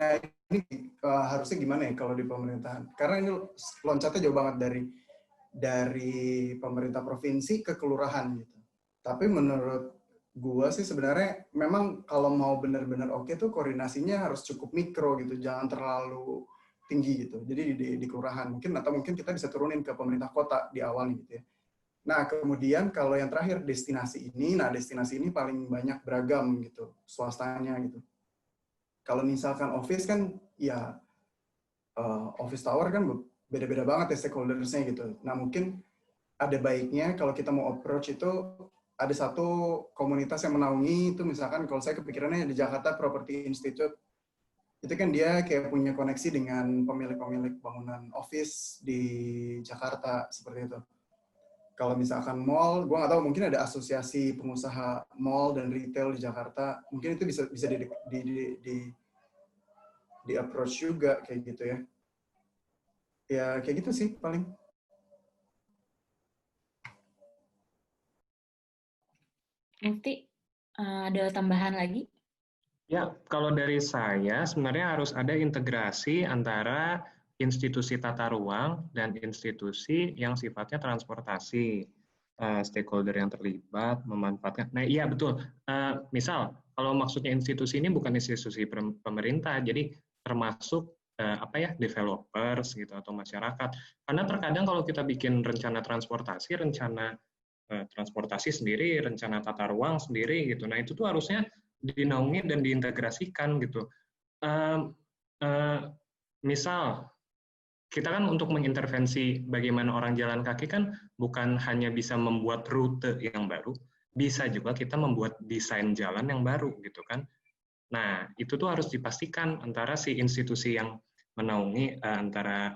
ini harusnya gimana ya kalau di pemerintahan? Karena ini loncatnya jauh banget dari pemerintah provinsi ke kelurahan gitu. Tapi menurut gua sih sebenarnya memang kalau mau benar-benar oke tuh koordinasinya harus cukup mikro gitu, jangan terlalu tinggi gitu. Jadi di kelurahan mungkin, atau mungkin kita bisa turunin ke pemerintah kota di awal gitu ya. Nah, kemudian kalau yang terakhir destinasi ini paling banyak beragam gitu, swastanya gitu. Kalau misalkan office kan ya office tower kan beda-beda banget ya stakeholders-nya gitu. Nah, mungkin ada baiknya kalau kita mau approach itu ada satu komunitas yang menaungi itu, misalkan kalau saya kepikirannya di Jakarta Property Institute. Itu kan dia kayak punya koneksi dengan pemilik-pemilik bangunan office di Jakarta, seperti itu. Kalau misalkan mall, gue nggak tahu, mungkin ada asosiasi pengusaha mall dan retail di Jakarta, mungkin itu bisa di approach juga kayak gitu ya. Ya kayak gitu sih paling. Mufti, ada tambahan lagi? Ya, kalau dari saya sebenarnya harus ada integrasi antara institusi tata ruang dan institusi yang sifatnya transportasi. Stakeholder yang terlibat, memanfaatkan. Nah iya betul, misal kalau maksudnya institusi ini bukan institusi pemerintah, jadi termasuk developers gitu atau masyarakat. Karena terkadang kalau kita bikin rencana transportasi sendiri, rencana tata ruang sendiri gitu. Nah itu tuh harusnya dinaungi dan diintegrasikan gitu. Misal kita kan untuk mengintervensi bagaimana orang jalan kaki kan bukan hanya bisa membuat rute yang baru, bisa juga kita membuat desain jalan yang baru gitu kan. Nah, itu tuh harus dipastikan antara si institusi yang menaungi antara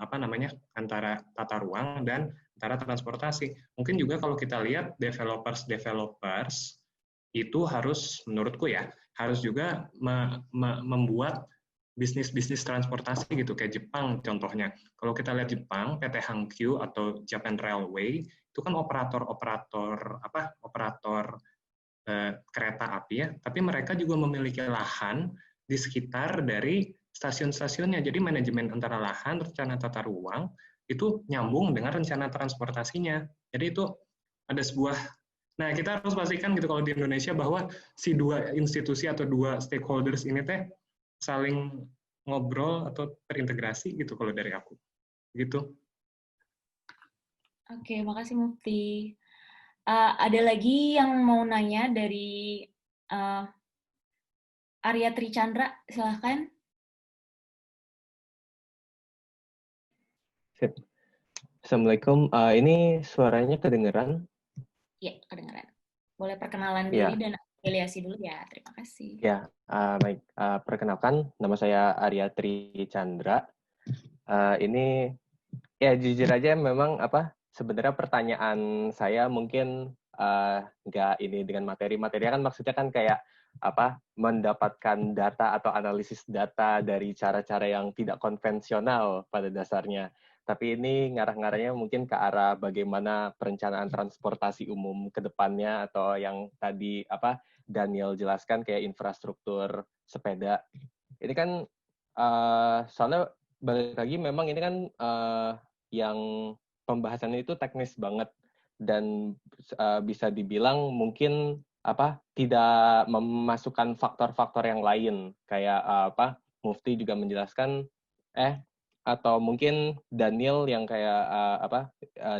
tata ruang dan antara transportasi. Mungkin juga kalau kita lihat developers itu harus, menurutku ya, harus juga membuat bisnis transportasi gitu, kayak Jepang contohnya. Kalau kita lihat Jepang, PT Hankyu atau Japan Railway itu kan operator kereta api ya, tapi mereka juga memiliki lahan di sekitar dari stasiun-stasiunnya. Jadi manajemen antara lahan, rencana tata ruang itu nyambung dengan rencana transportasinya. Jadi itu ada sebuah. Nah, kita harus pastikan gitu kalau di Indonesia bahwa si dua institusi atau dua stakeholders ini teh saling ngobrol atau terintegrasi gitu kalau dari aku. Gitu. Oke, makasih Mufti. Ada lagi yang mau nanya dari Arya Trichandra, silahkan. Assalamualaikum. Ini suaranya kedengeran? Ya, kedengeran. Boleh perkenalan Ya. diri dan afiliasi dulu ya. Terima kasih. Ya, baik. Perkenalkan, nama saya Arya Trichandra. Ini ya jujur aja memang sebenarnya pertanyaan saya mungkin nggak ini dengan materi. Materinya kan maksudnya kan kayak mendapatkan data atau analisis data dari cara-cara yang tidak konvensional pada dasarnya. Tapi ini ngarah-ngarahnya mungkin ke arah bagaimana perencanaan transportasi umum ke depannya, atau yang tadi Daniel jelaskan kayak infrastruktur sepeda. Ini kan soalnya balik lagi memang ini kan yang pembahasannya itu teknis banget dan bisa dibilang mungkin tidak memasukkan faktor-faktor yang lain kayak Mufti juga menjelaskan atau mungkin Daniel yang kayak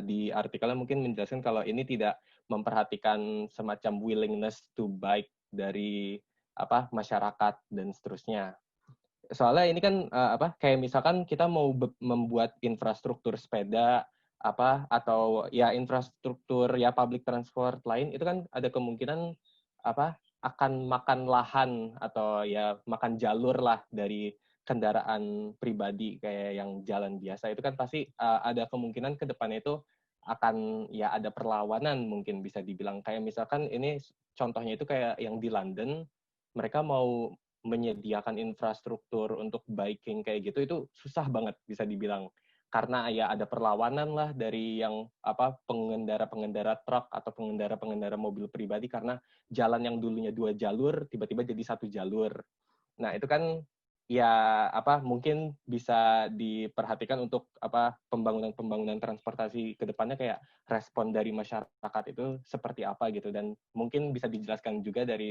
di artikelnya mungkin menjelaskan kalau ini tidak memperhatikan semacam willingness to bike dari masyarakat dan seterusnya. Soalnya ini kan kayak misalkan kita mau membuat infrastruktur sepeda atau ya infrastruktur ya public transport lain, itu kan ada kemungkinan akan makan lahan atau ya makan jalur lah dari kendaraan pribadi kayak yang jalan biasa. Itu kan pasti ada kemungkinan ke depannya itu akan ya ada perlawanan, mungkin bisa dibilang kayak misalkan ini contohnya itu kayak yang di London, mereka mau menyediakan infrastruktur untuk biking kayak gitu, itu susah banget bisa dibilang. Karena ya ada perlawanan lah dari yang pengendara-pengendara truk atau pengendara-pengendara mobil pribadi, karena jalan yang dulunya 2 jalur tiba-tiba jadi 1 jalur. Nah, itu kan ya mungkin bisa diperhatikan untuk pembangunan transportasi ke depannya, kayak respon dari masyarakat itu seperti apa gitu. Dan mungkin bisa dijelaskan juga dari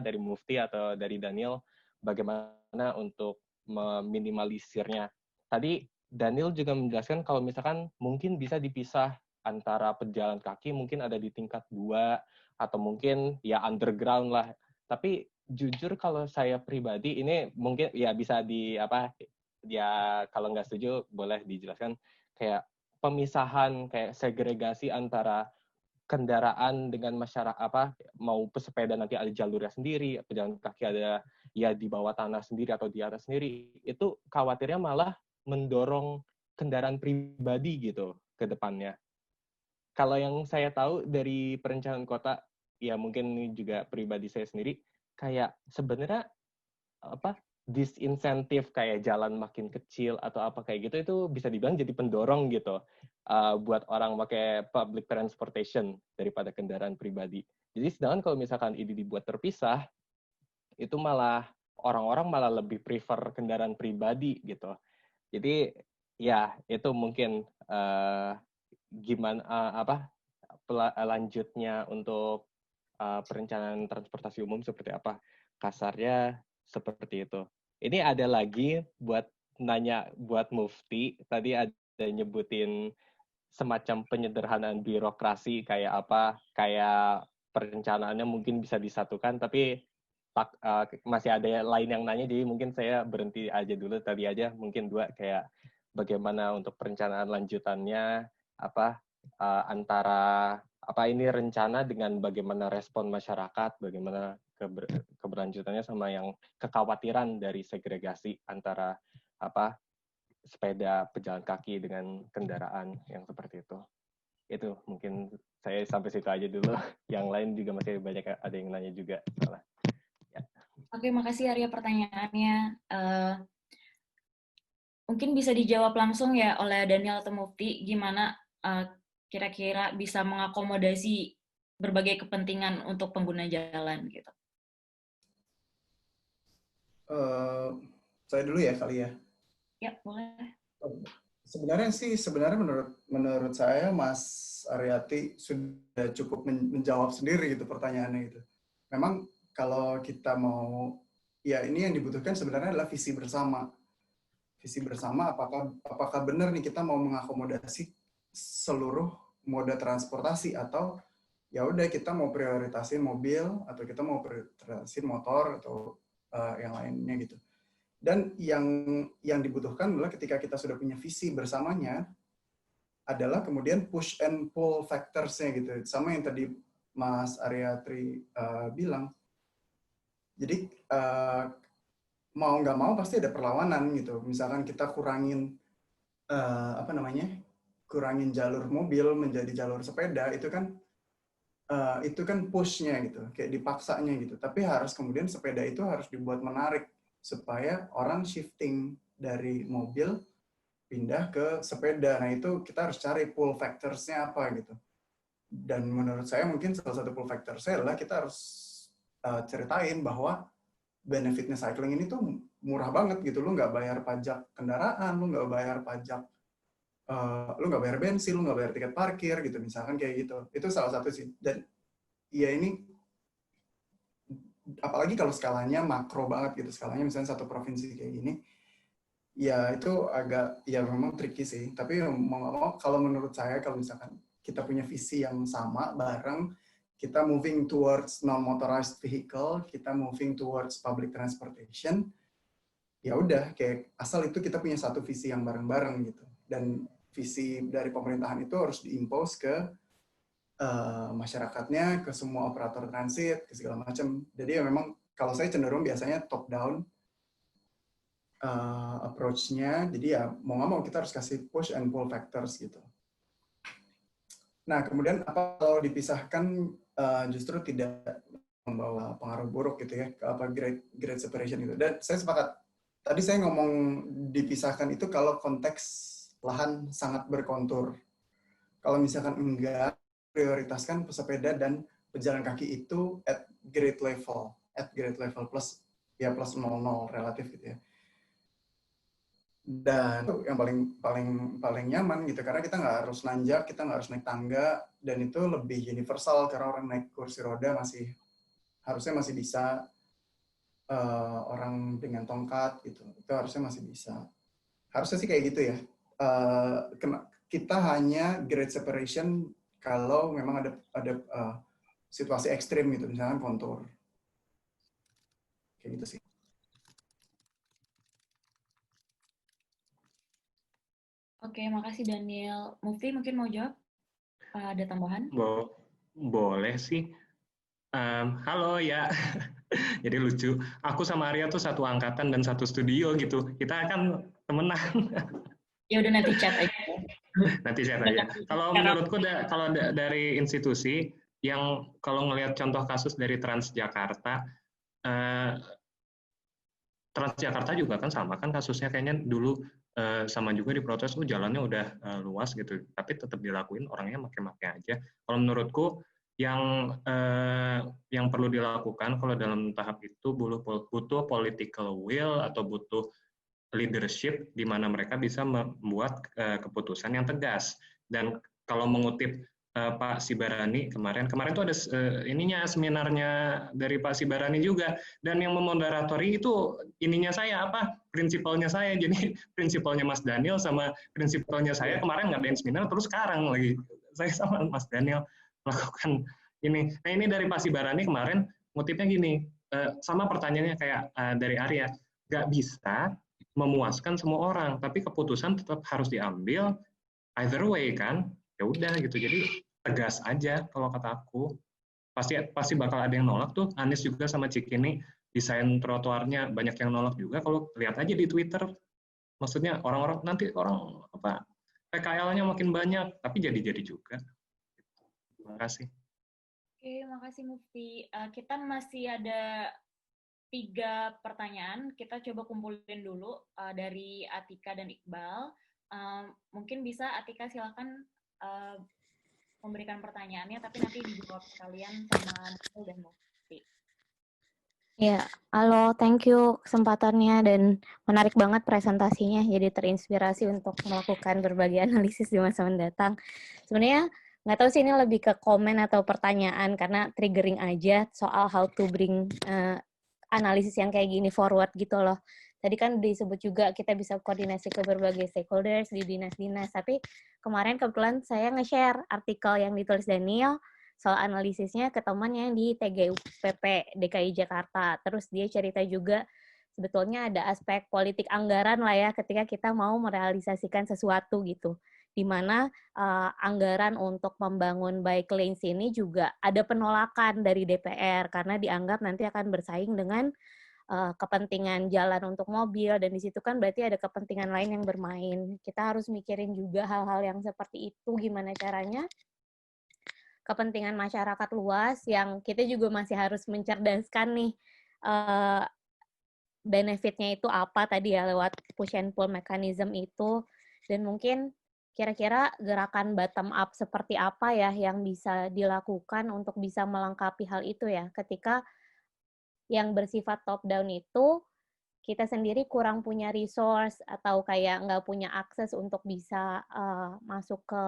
dari Mufti atau dari Daniel bagaimana untuk meminimalisirnya. Tadi Daniel juga menjelaskan kalau misalkan mungkin bisa dipisah antara pejalan kaki, mungkin ada di tingkat 2 atau mungkin ya underground lah. Tapi jujur kalau saya pribadi ini mungkin ya bisa ya kalau nggak setuju boleh dijelaskan, kayak pemisahan, kayak segregasi antara kendaraan dengan masyarakat, mau pesepeda nanti ada jalurnya sendiri, pejalan kaki ada ya di bawah tanah sendiri atau di atas sendiri, itu khawatirnya malah mendorong kendaraan pribadi gitu ke depannya. Kalau yang saya tahu dari perencanaan kota, ya mungkin juga pribadi saya sendiri, kayak sebenarnya disinsentif kayak jalan makin kecil atau kayak gitu, itu bisa dibilang jadi pendorong gitu buat orang pakai public transportation daripada kendaraan pribadi. Jadi sedangkan kalau misalkan ini dibuat terpisah, itu malah orang-orang malah lebih prefer kendaraan pribadi gitu. Jadi ya itu mungkin gimana lanjutnya untuk perencanaan transportasi umum seperti apa, kasarnya seperti itu. Ini ada lagi buat nanya buat Mufti, tadi ada nyebutin semacam penyederhanaan birokrasi kayak kayak perencanaannya mungkin bisa disatukan, tapi masih ada lain yang nanya, jadi mungkin saya berhenti aja dulu tadi aja, mungkin 2 kayak bagaimana untuk perencanaan lanjutannya antara apa ini rencana dengan bagaimana respon masyarakat, bagaimana keberlanjutannya sama yang kekhawatiran dari segregasi antara apa sepeda, pejalan kaki dengan kendaraan yang seperti itu. Itu mungkin saya sampai situ aja dulu. Yang lain juga masih banyak ada yang nanya juga. Ya. Oke, makasih Arya pertanyaannya. Mungkin bisa dijawab langsung ya oleh Daniel atau Mufti, gimana kira-kira bisa mengakomodasi berbagai kepentingan untuk pengguna jalan gitu. Saya dulu ya kali ya. Ya, boleh. Sebenarnya menurut saya Mas Aryati sudah cukup menjawab sendiri gitu pertanyaannya gitu. Memang kalau kita mau, ya ini yang dibutuhkan sebenarnya adalah visi bersama. Visi bersama apakah benar nih kita mau mengakomodasi seluruh moda transportasi atau ya udah kita mau prioritasin mobil atau kita mau prioritasin motor atau yang lainnya gitu. Dan yang dibutuhkan adalah ketika kita sudah punya visi bersamanya adalah kemudian push and pull factors-nya gitu. Sama yang tadi Mas Aryatri bilang. Jadi mau nggak mau pasti ada perlawanan gitu. Misalkan kita kurangin kurangin jalur mobil menjadi jalur sepeda, itu kan push-nya gitu, kayak dipaksanya gitu. Tapi harus kemudian sepeda itu harus dibuat menarik supaya orang shifting dari mobil pindah ke sepeda. Nah itu kita harus cari pull factors-nya apa gitu. Dan menurut saya mungkin salah satu pull factors-nya adalah kita harus ceritain bahwa benefitnya cycling ini tuh murah banget gitu. Lu nggak bayar pajak kendaraan, lu nggak bayar pajak, lu nggak bayar bensin, lu nggak bayar tiket parkir gitu, misalkan kayak gitu. Itu salah satu sih. Dan ya ini apalagi kalau skalanya makro banget gitu, skalanya misalnya satu provinsi kayak gini, ya itu agak, ya memang tricky sih. Tapi mau kalau menurut saya, kalau misalkan kita punya visi yang sama bareng, kita moving towards non-motorized vehicle, kita moving towards public transportation, ya udah, kayak asal itu kita punya satu visi yang bareng-bareng gitu. Dan visi dari pemerintahan itu harus diimpose ke masyarakatnya, ke semua operator transit, ke segala macam. Jadi ya memang kalau saya cenderung biasanya top down approach-nya. Jadi ya mau nggak mau kita harus kasih push and pull factors gitu. Nah kemudian apa kalau dipisahkan justru tidak membawa pengaruh buruk gitu ya, ke apa great separation gitu. Dan saya sepakat. Tadi saya ngomong dipisahkan itu kalau konteks lahan sangat berkontur. Kalau misalkan enggak, prioritaskan pesepeda dan pejalan kaki itu at grade level plus ya plus 00 relatif gitu ya. Dan itu yang paling nyaman gitu, karena kita nggak harus nanjak, kita nggak harus naik tangga, dan itu lebih universal karena orang naik kursi roda harusnya masih bisa, orang dengan tongkat gitu, itu harusnya masih bisa. Harusnya sih kayak gitu ya. Kita hanya grade separation kalau memang ada situasi ekstrim gitu, misalnya kontur. Kayak gitu sih. Oke, makasih Daniel. Mufti mungkin mau jawab? Ada tambahan? Boleh sih. Halo ya. Jadi lucu. Aku sama Arya tuh satu angkatan dan satu studio gitu. Kita kan temenan. Ya udah nanti chat aja. Nanti chat aja. Kalau menurutku kalau dari institusi yang kalau ngelihat contoh kasus dari Transjakarta juga kan sama kan kasusnya, kayaknya dulu sama juga diprotes, jalannya udah luas gitu, tapi tetap dilakuin, orangnya make-make aja. Kalau menurutku yang perlu dilakukan kalau dalam tahap itu butuh political will atau butuh leadership di mana mereka bisa membuat keputusan yang tegas. Dan kalau mengutip Pak Sibarani kemarin tuh ada seminarnya dari Pak Sibarani juga, dan yang memoderatori itu prinsipalnya saya. Jadi prinsipalnya Mas Daniel sama prinsipalnya saya kemarin ngadain seminar, terus sekarang lagi saya sama Mas Daniel melakukan ini. Nah ini dari Pak Sibarani kemarin ngutipnya gini, sama pertanyaannya kayak dari Arya, nggak bisa memuaskan semua orang, tapi keputusan tetap harus diambil either way kan, ya udah gitu. Jadi tegas aja kalau kata aku. Pasti bakal ada yang nolak tuh. Anies juga sama Cikini desain trotoarnya banyak yang nolak juga. Kalau lihat aja di Twitter, maksudnya orang-orang nanti orang apa PKL-nya makin banyak, tapi jadi juga. Terima kasih. Oke, makasih Mufti. Kita masih ada 3 pertanyaan. Kita coba kumpulin dulu dari Atika dan Iqbal. Mungkin bisa Atika silakan memberikan pertanyaannya, tapi nanti dijawab sekalian sama Nurul dan Mufti. Ya, halo, thank you kesempatannya dan menarik banget presentasinya. Jadi terinspirasi untuk melakukan berbagai analisis di masa mendatang. Sebenarnya nggak tahu sih ini lebih ke komen atau pertanyaan karena triggering aja soal how to bring analisis yang kayak gini forward gitu loh. Tadi kan disebut juga kita bisa koordinasi ke berbagai stakeholders di dinas-dinas, tapi kemarin kebetulan saya nge-share artikel yang ditulis Daniel soal analisisnya ke teman yang di TGUPP DKI Jakarta. Terus dia cerita juga sebetulnya ada aspek politik anggaran lah ya ketika kita mau merealisasikan sesuatu gitu. Di mana anggaran untuk membangun bike lanes ini juga ada penolakan dari DPR karena dianggap nanti akan bersaing dengan kepentingan jalan untuk mobil, dan di situ kan berarti ada kepentingan lain yang bermain. Kita harus mikirin juga hal-hal yang seperti itu, gimana caranya kepentingan masyarakat luas yang kita juga masih harus mencerdaskan nih benefitnya itu apa tadi ya lewat push and pull mechanism itu, dan mungkin kira-kira gerakan bottom up seperti apa ya yang bisa dilakukan untuk bisa melengkapi hal itu ya, ketika yang bersifat top down itu kita sendiri kurang punya resource atau kayak nggak punya akses untuk bisa masuk ke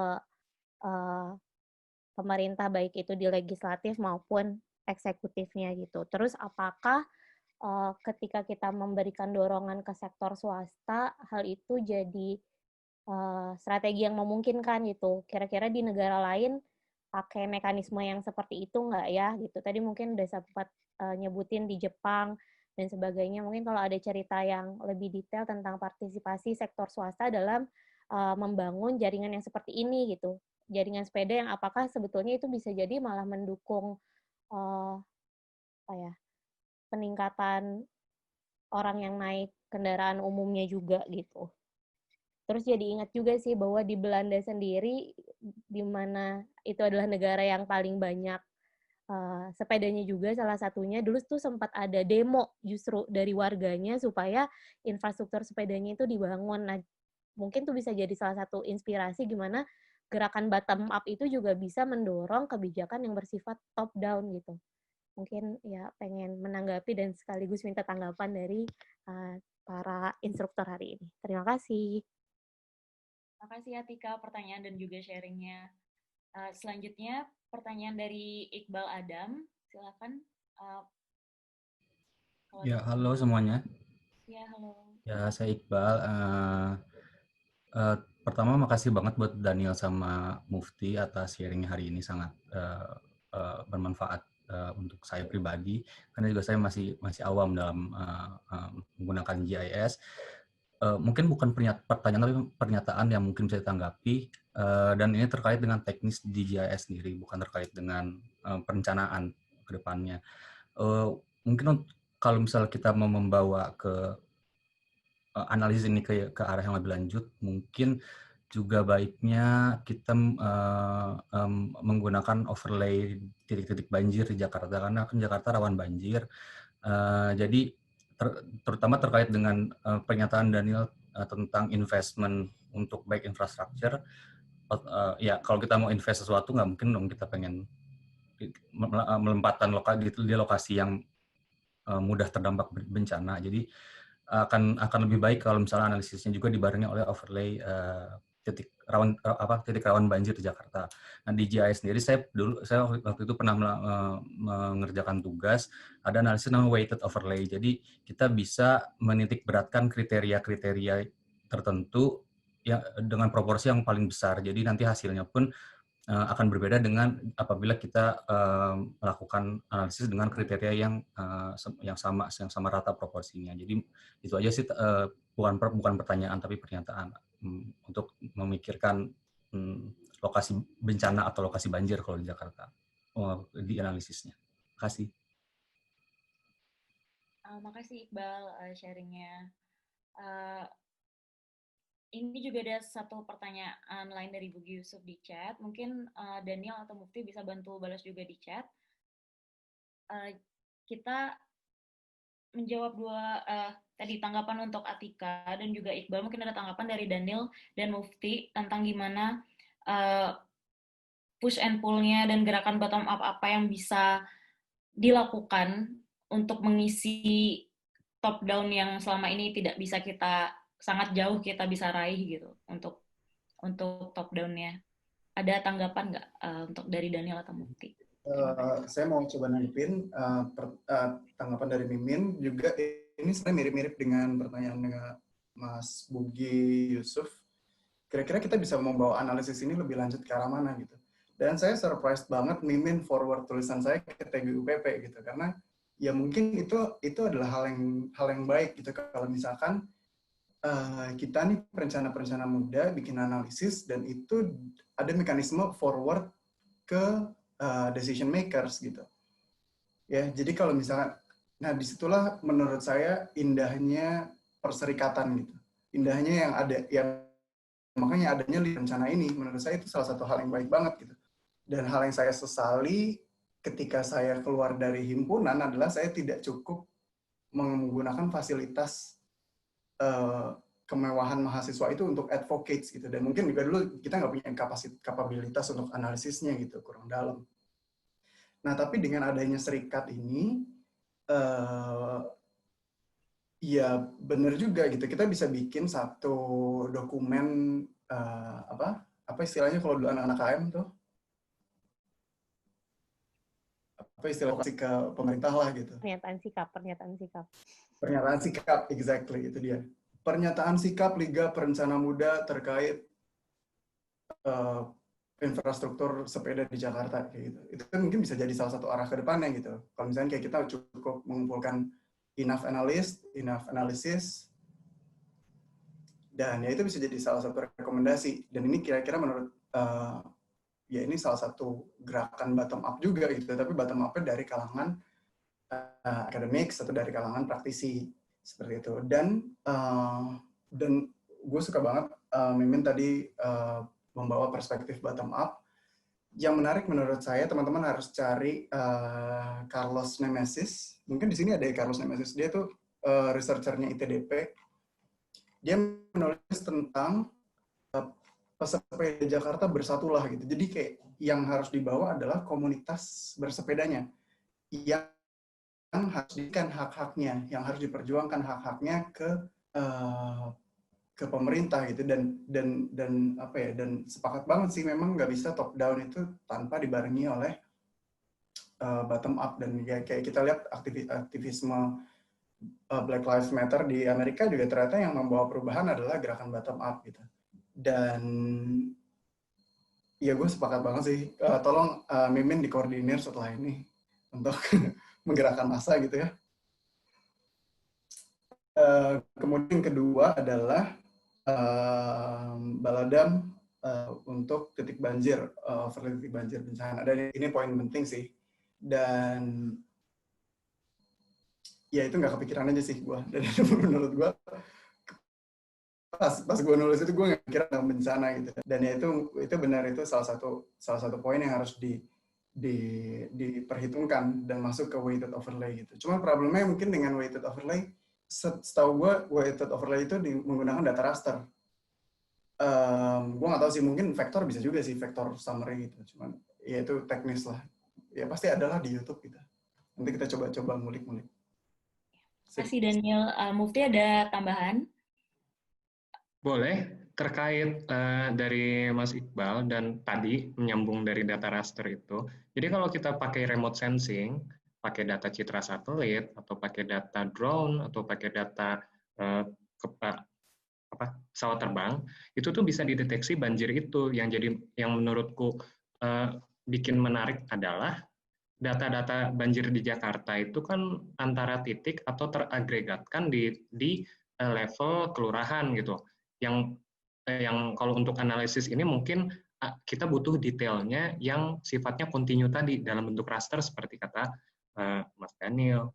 pemerintah baik itu di legislatif maupun eksekutifnya gitu. Terus apakah ketika kita memberikan dorongan ke sektor swasta, hal itu jadi strategi yang memungkinkan gitu. Kira-kira di negara lain pakai mekanisme yang seperti itu nggak ya gitu. Tadi mungkin udah sempat nyebutin di Jepang dan sebagainya. Mungkin kalau ada cerita yang lebih detail tentang partisipasi sektor swasta dalam membangun jaringan yang seperti ini gitu. Jaringan sepeda yang apakah sebetulnya itu bisa jadi malah mendukung peningkatan orang yang naik kendaraan umumnya juga gitu. Terus jadi ingat juga sih bahwa di Belanda sendiri, di mana itu adalah negara yang paling banyak sepedanya juga salah satunya, dulu tuh sempat ada demo justru dari warganya supaya infrastruktur sepedanya itu dibangun. Nah, mungkin tuh bisa jadi salah satu inspirasi gimana gerakan bottom up itu juga bisa mendorong kebijakan yang bersifat top down gitu. Mungkin ya pengen menanggapi dan sekaligus minta tanggapan dari para instruktur hari ini. Terima kasih. Terima kasih Atika pertanyaan dan juga sharingnya. Selanjutnya pertanyaan dari Iqbal Adam, silakan. Ya, halo semuanya. Ya, halo. Ya, saya Iqbal. Pertama, makasih banget buat Daniel sama Mufti atas sharingnya hari ini, sangat bermanfaat untuk saya pribadi, karena juga saya masih awam dalam menggunakan GIS. Mungkin bukan pertanyaan, tapi pernyataan yang mungkin bisa ditanggapi, dan ini terkait dengan teknis di GIS sendiri, bukan terkait dengan perencanaan ke depannya. Mungkin kalau misalnya kita mau membawa ke analisis ini ke arah yang lebih lanjut, mungkin juga baiknya kita menggunakan overlay titik-titik banjir di Jakarta, karena kan Jakarta rawan banjir. Jadi terutama terkait dengan pernyataan Daniel tentang investment untuk baik infrastruktur. Ya, kalau kita mau invest sesuatu, nggak mungkin dong kita pengen melempatkan di lokasi yang mudah terdampak bencana. Jadi akan lebih baik kalau misalnya analisisnya juga dibarengi oleh overlay titik rawan banjir di Jakarta. Nah, di GIS sendiri saya waktu itu pernah mengerjakan tugas ada analisis namanya weighted overlay. Jadi kita bisa menitik beratkan kriteria-kriteria tertentu yang dengan proporsi yang paling besar. Jadi nanti hasilnya pun akan berbeda dengan apabila kita melakukan analisis dengan kriteria yang sama rata proporsinya. Jadi itu aja sih, bukan pertanyaan tapi pernyataan, untuk memikirkan lokasi bencana atau lokasi banjir kalau di Jakarta di analisisnya. Terima kasih. Makasih Iqbal sharingnya. Ini juga ada satu pertanyaan lain dari Bugi Yusuf di chat. Mungkin Daniel atau Mufti bisa bantu balas juga di chat. Kita menjawab dua tadi tanggapan untuk Atika dan juga Iqbal. Mungkin ada tanggapan dari Daniel dan Mufti tentang gimana push and pull-nya dan gerakan bottom up apa yang bisa dilakukan untuk mengisi top down yang selama ini tidak bisa kita sangat jauh kita bisa raih gitu untuk top down-nya. Ada tanggapan nggak untuk dari Daniel atau Mufti? Saya mau coba nanggepin tanggapan dari Mimin juga. Ini sebenarnya mirip-mirip dengan pertanyaan dengan Mas Bugi Yusuf. Kira-kira kita bisa membawa analisis ini lebih lanjut ke arah mana gitu. Dan saya surprised banget Mimin forward tulisan saya ke TGUPP gitu, karena ya mungkin itu adalah hal yang baik gitu kalau misalkan kita nih perencana muda bikin analisis dan itu ada mekanisme forward ke decision makers gitu. Ya, jadi kalau misalkan, nah disitulah menurut saya indahnya perserikatan gitu. Indahnya yang ada, yang makanya adanya rencana ini, menurut saya itu salah satu hal yang baik banget gitu. Dan hal yang saya sesali ketika saya keluar dari himpunan adalah saya tidak cukup menggunakan fasilitas kemewahan mahasiswa itu untuk advocates gitu. Dan mungkin juga dulu kita nggak punya kapabilitas untuk analisisnya gitu, kurang dalam. Nah, tapi dengan adanya serikat ini, ya benar juga gitu. Kita bisa bikin satu dokumen, apa istilahnya kalau dulu anak-anak KM tuh? Apa istilahnya ke pemerintah lah gitu. Pernyataan sikap. Pernyataan sikap, exactly, itu dia. Pernyataan sikap Liga Perencana Muda terkait infrastruktur sepeda di Jakarta kayak gitu. Itu kan mungkin bisa jadi salah satu arah ke depannya gitu. Kalau misalnya kayak kita cukup mengumpulkan enough analysis, dan ya itu bisa jadi salah satu rekomendasi. Dan ini kira-kira menurut ya ini salah satu gerakan bottom up juga gitu, tapi bottom up-nya dari kalangan academics atau dari kalangan praktisi seperti itu. Dan gue suka banget Mimin tadi membawa perspektif bottom up. Yang menarik menurut saya, teman-teman harus cari Carlos Nemesis. Mungkin di sini ada Carlos Nemesis. Dia tuh researcher-nya ITDP. Dia menulis tentang pesepeda Jakarta bersatulah gitu. Jadi kayak yang harus dibawa adalah komunitas bersepedanya. Yang harus diberikan hak-haknya, yang harus diperjuangkan hak-haknya ke pemerintah gitu, dan apa ya, dan sepakat banget sih memang nggak bisa top down itu tanpa dibarengi oleh bottom up. Dan ya, kayak kita lihat aktivisme Black Lives Matter di Amerika juga ternyata yang membawa perubahan adalah gerakan bottom up gitu. Dan ya gue sepakat banget sih, tolong Mimin dikoordinir setelah ini untuk menggerakkan massa gitu ya. Kemudian yang kedua adalah baladam untuk titik banjir, overlay titik banjir bencana. Dan ini poin penting sih. Dan ya itu nggak kepikiran aja sih gue. Dan itu menurut gue, pas gue nulis itu gue nggak kira bencana gitu. Dan ya itu benar, itu salah satu poin yang harus diperhitungkan dan masuk ke weighted overlay gitu. Cuma problemnya mungkin dengan weighted overlay, setahu gue weighted overlay itu menggunakan data raster. Gue nggak tahu sih, mungkin vektor bisa juga sih, vektor summary gitu. Cuman ya itu teknis lah. Ya pasti adalah di YouTube gitu. Nanti kita coba ngulik-ngulik. Terima kasih Daniel. Mufti ada tambahan? Boleh. Terkait dari Mas Iqbal dan tadi menyambung dari data raster itu. Jadi kalau kita pakai remote sensing, pakai data citra satelit, atau pakai data drone, atau pakai data pesawat terbang, itu tuh bisa dideteksi banjir itu. Yang menurutku bikin menarik adalah data-data banjir di Jakarta itu kan antara titik atau teragregatkan di level kelurahan gitu. Yang kalau untuk analisis ini mungkin kita butuh detailnya yang sifatnya kontinu tadi dalam bentuk raster seperti kata Mas Daniel.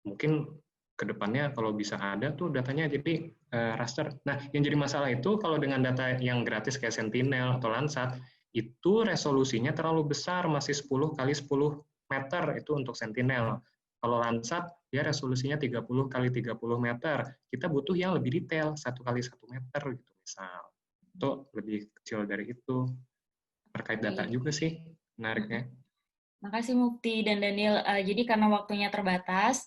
Mungkin kedepannya kalau bisa ada tuh datanya jadi raster. Nah, yang jadi masalah itu kalau dengan data yang gratis kayak Sentinel atau Landsat, itu resolusinya terlalu besar, masih 10 kali 10 meter itu untuk Sentinel. Kalau Landsat, dia resolusinya 30 kali 30 meter. Kita butuh yang lebih detail, 1 kali 1 meter gitu misal. Itu lebih kecil dari itu. Terkait data juga sih, menariknya. Makasih Mukti dan Daniel. Jadi karena waktunya terbatas,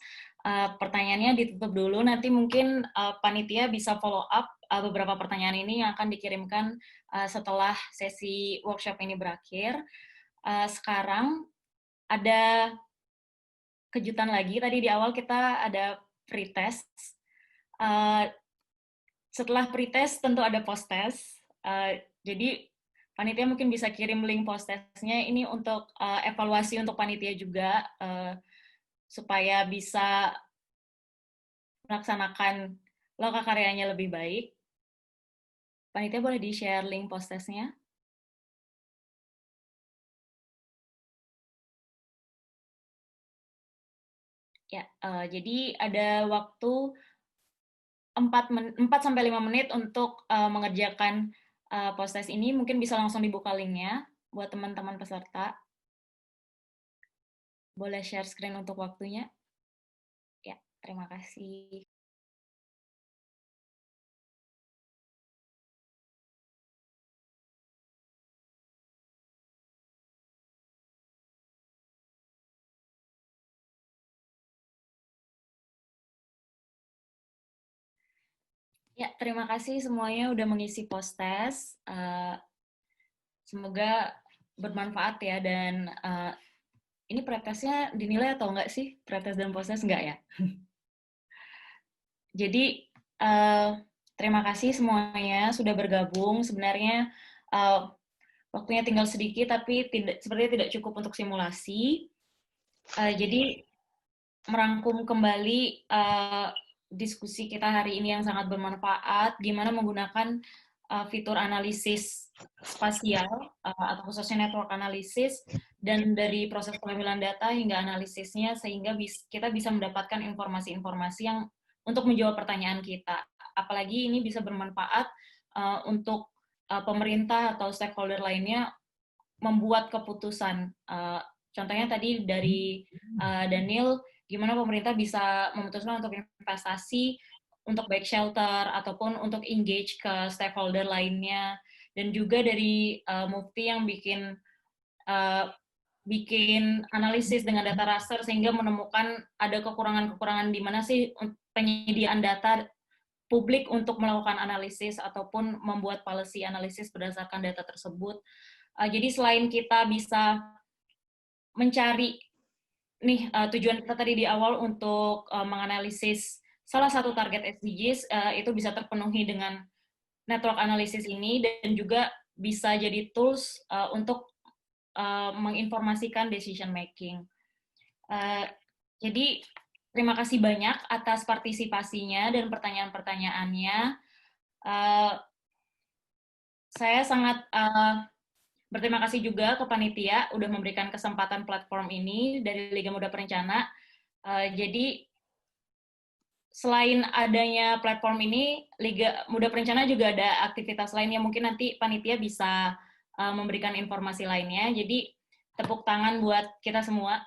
pertanyaannya ditutup dulu. Nanti mungkin panitia bisa follow up beberapa pertanyaan ini yang akan dikirimkan setelah sesi workshop ini berakhir. Sekarang ada kejutan lagi. Tadi di awal kita ada pretest. Setelah pretest tentu ada post-test. Jadi panitia mungkin bisa kirim link post-testnya ini untuk evaluasi untuk panitia juga, supaya bisa melaksanakan loka karyanya lebih baik. Panitia boleh di-share link post-testnya? Ya, jadi ada waktu 4-5 menit untuk mengerjakan post-test ini. Mungkin bisa langsung dibuka linknya buat teman-teman peserta. Boleh share screen untuk waktunya? Ya, terima kasih. Ya, terima kasih semuanya udah mengisi post-test. Semoga bermanfaat ya, dan ini pretestnya dinilai atau enggak sih? Pretest dan post-test enggak ya? Jadi, terima kasih semuanya sudah bergabung. Sebenarnya waktunya tinggal sedikit, tapi sepertinya tidak cukup untuk simulasi. Jadi, merangkum kembali diskusi kita hari ini yang sangat bermanfaat, gimana menggunakan fitur analisis spasial atau khususnya network analysis, dan dari proses pengambilan data hingga analisisnya, sehingga kita bisa mendapatkan informasi-informasi yang untuk menjawab pertanyaan kita. Apalagi ini bisa bermanfaat untuk pemerintah atau stakeholder lainnya membuat keputusan. Contohnya tadi dari Daniel, gimana pemerintah bisa memutuskan untuk investasi untuk baik shelter ataupun untuk engage ke stakeholder lainnya, dan juga dari Mufti yang bikin analisis dengan data raster sehingga menemukan ada kekurangan-kekurangan di mana sih penyediaan data publik untuk melakukan analisis ataupun membuat policy analisis berdasarkan data tersebut. Jadi selain kita bisa mencari tujuan kita tadi di awal untuk menganalisis salah satu target SDGs, itu bisa terpenuhi dengan network analysis ini, dan juga bisa jadi tools untuk menginformasikan decision making. Jadi terima kasih banyak atas partisipasinya dan pertanyaan-pertanyaannya. Saya sangat berterima kasih juga ke panitia udah memberikan kesempatan platform ini dari Liga Muda Perencana. Jadi selain adanya platform ini, Liga Muda Perencana juga ada aktivitas lain yang mungkin nanti panitia bisa memberikan informasi lainnya. Jadi tepuk tangan buat kita semua.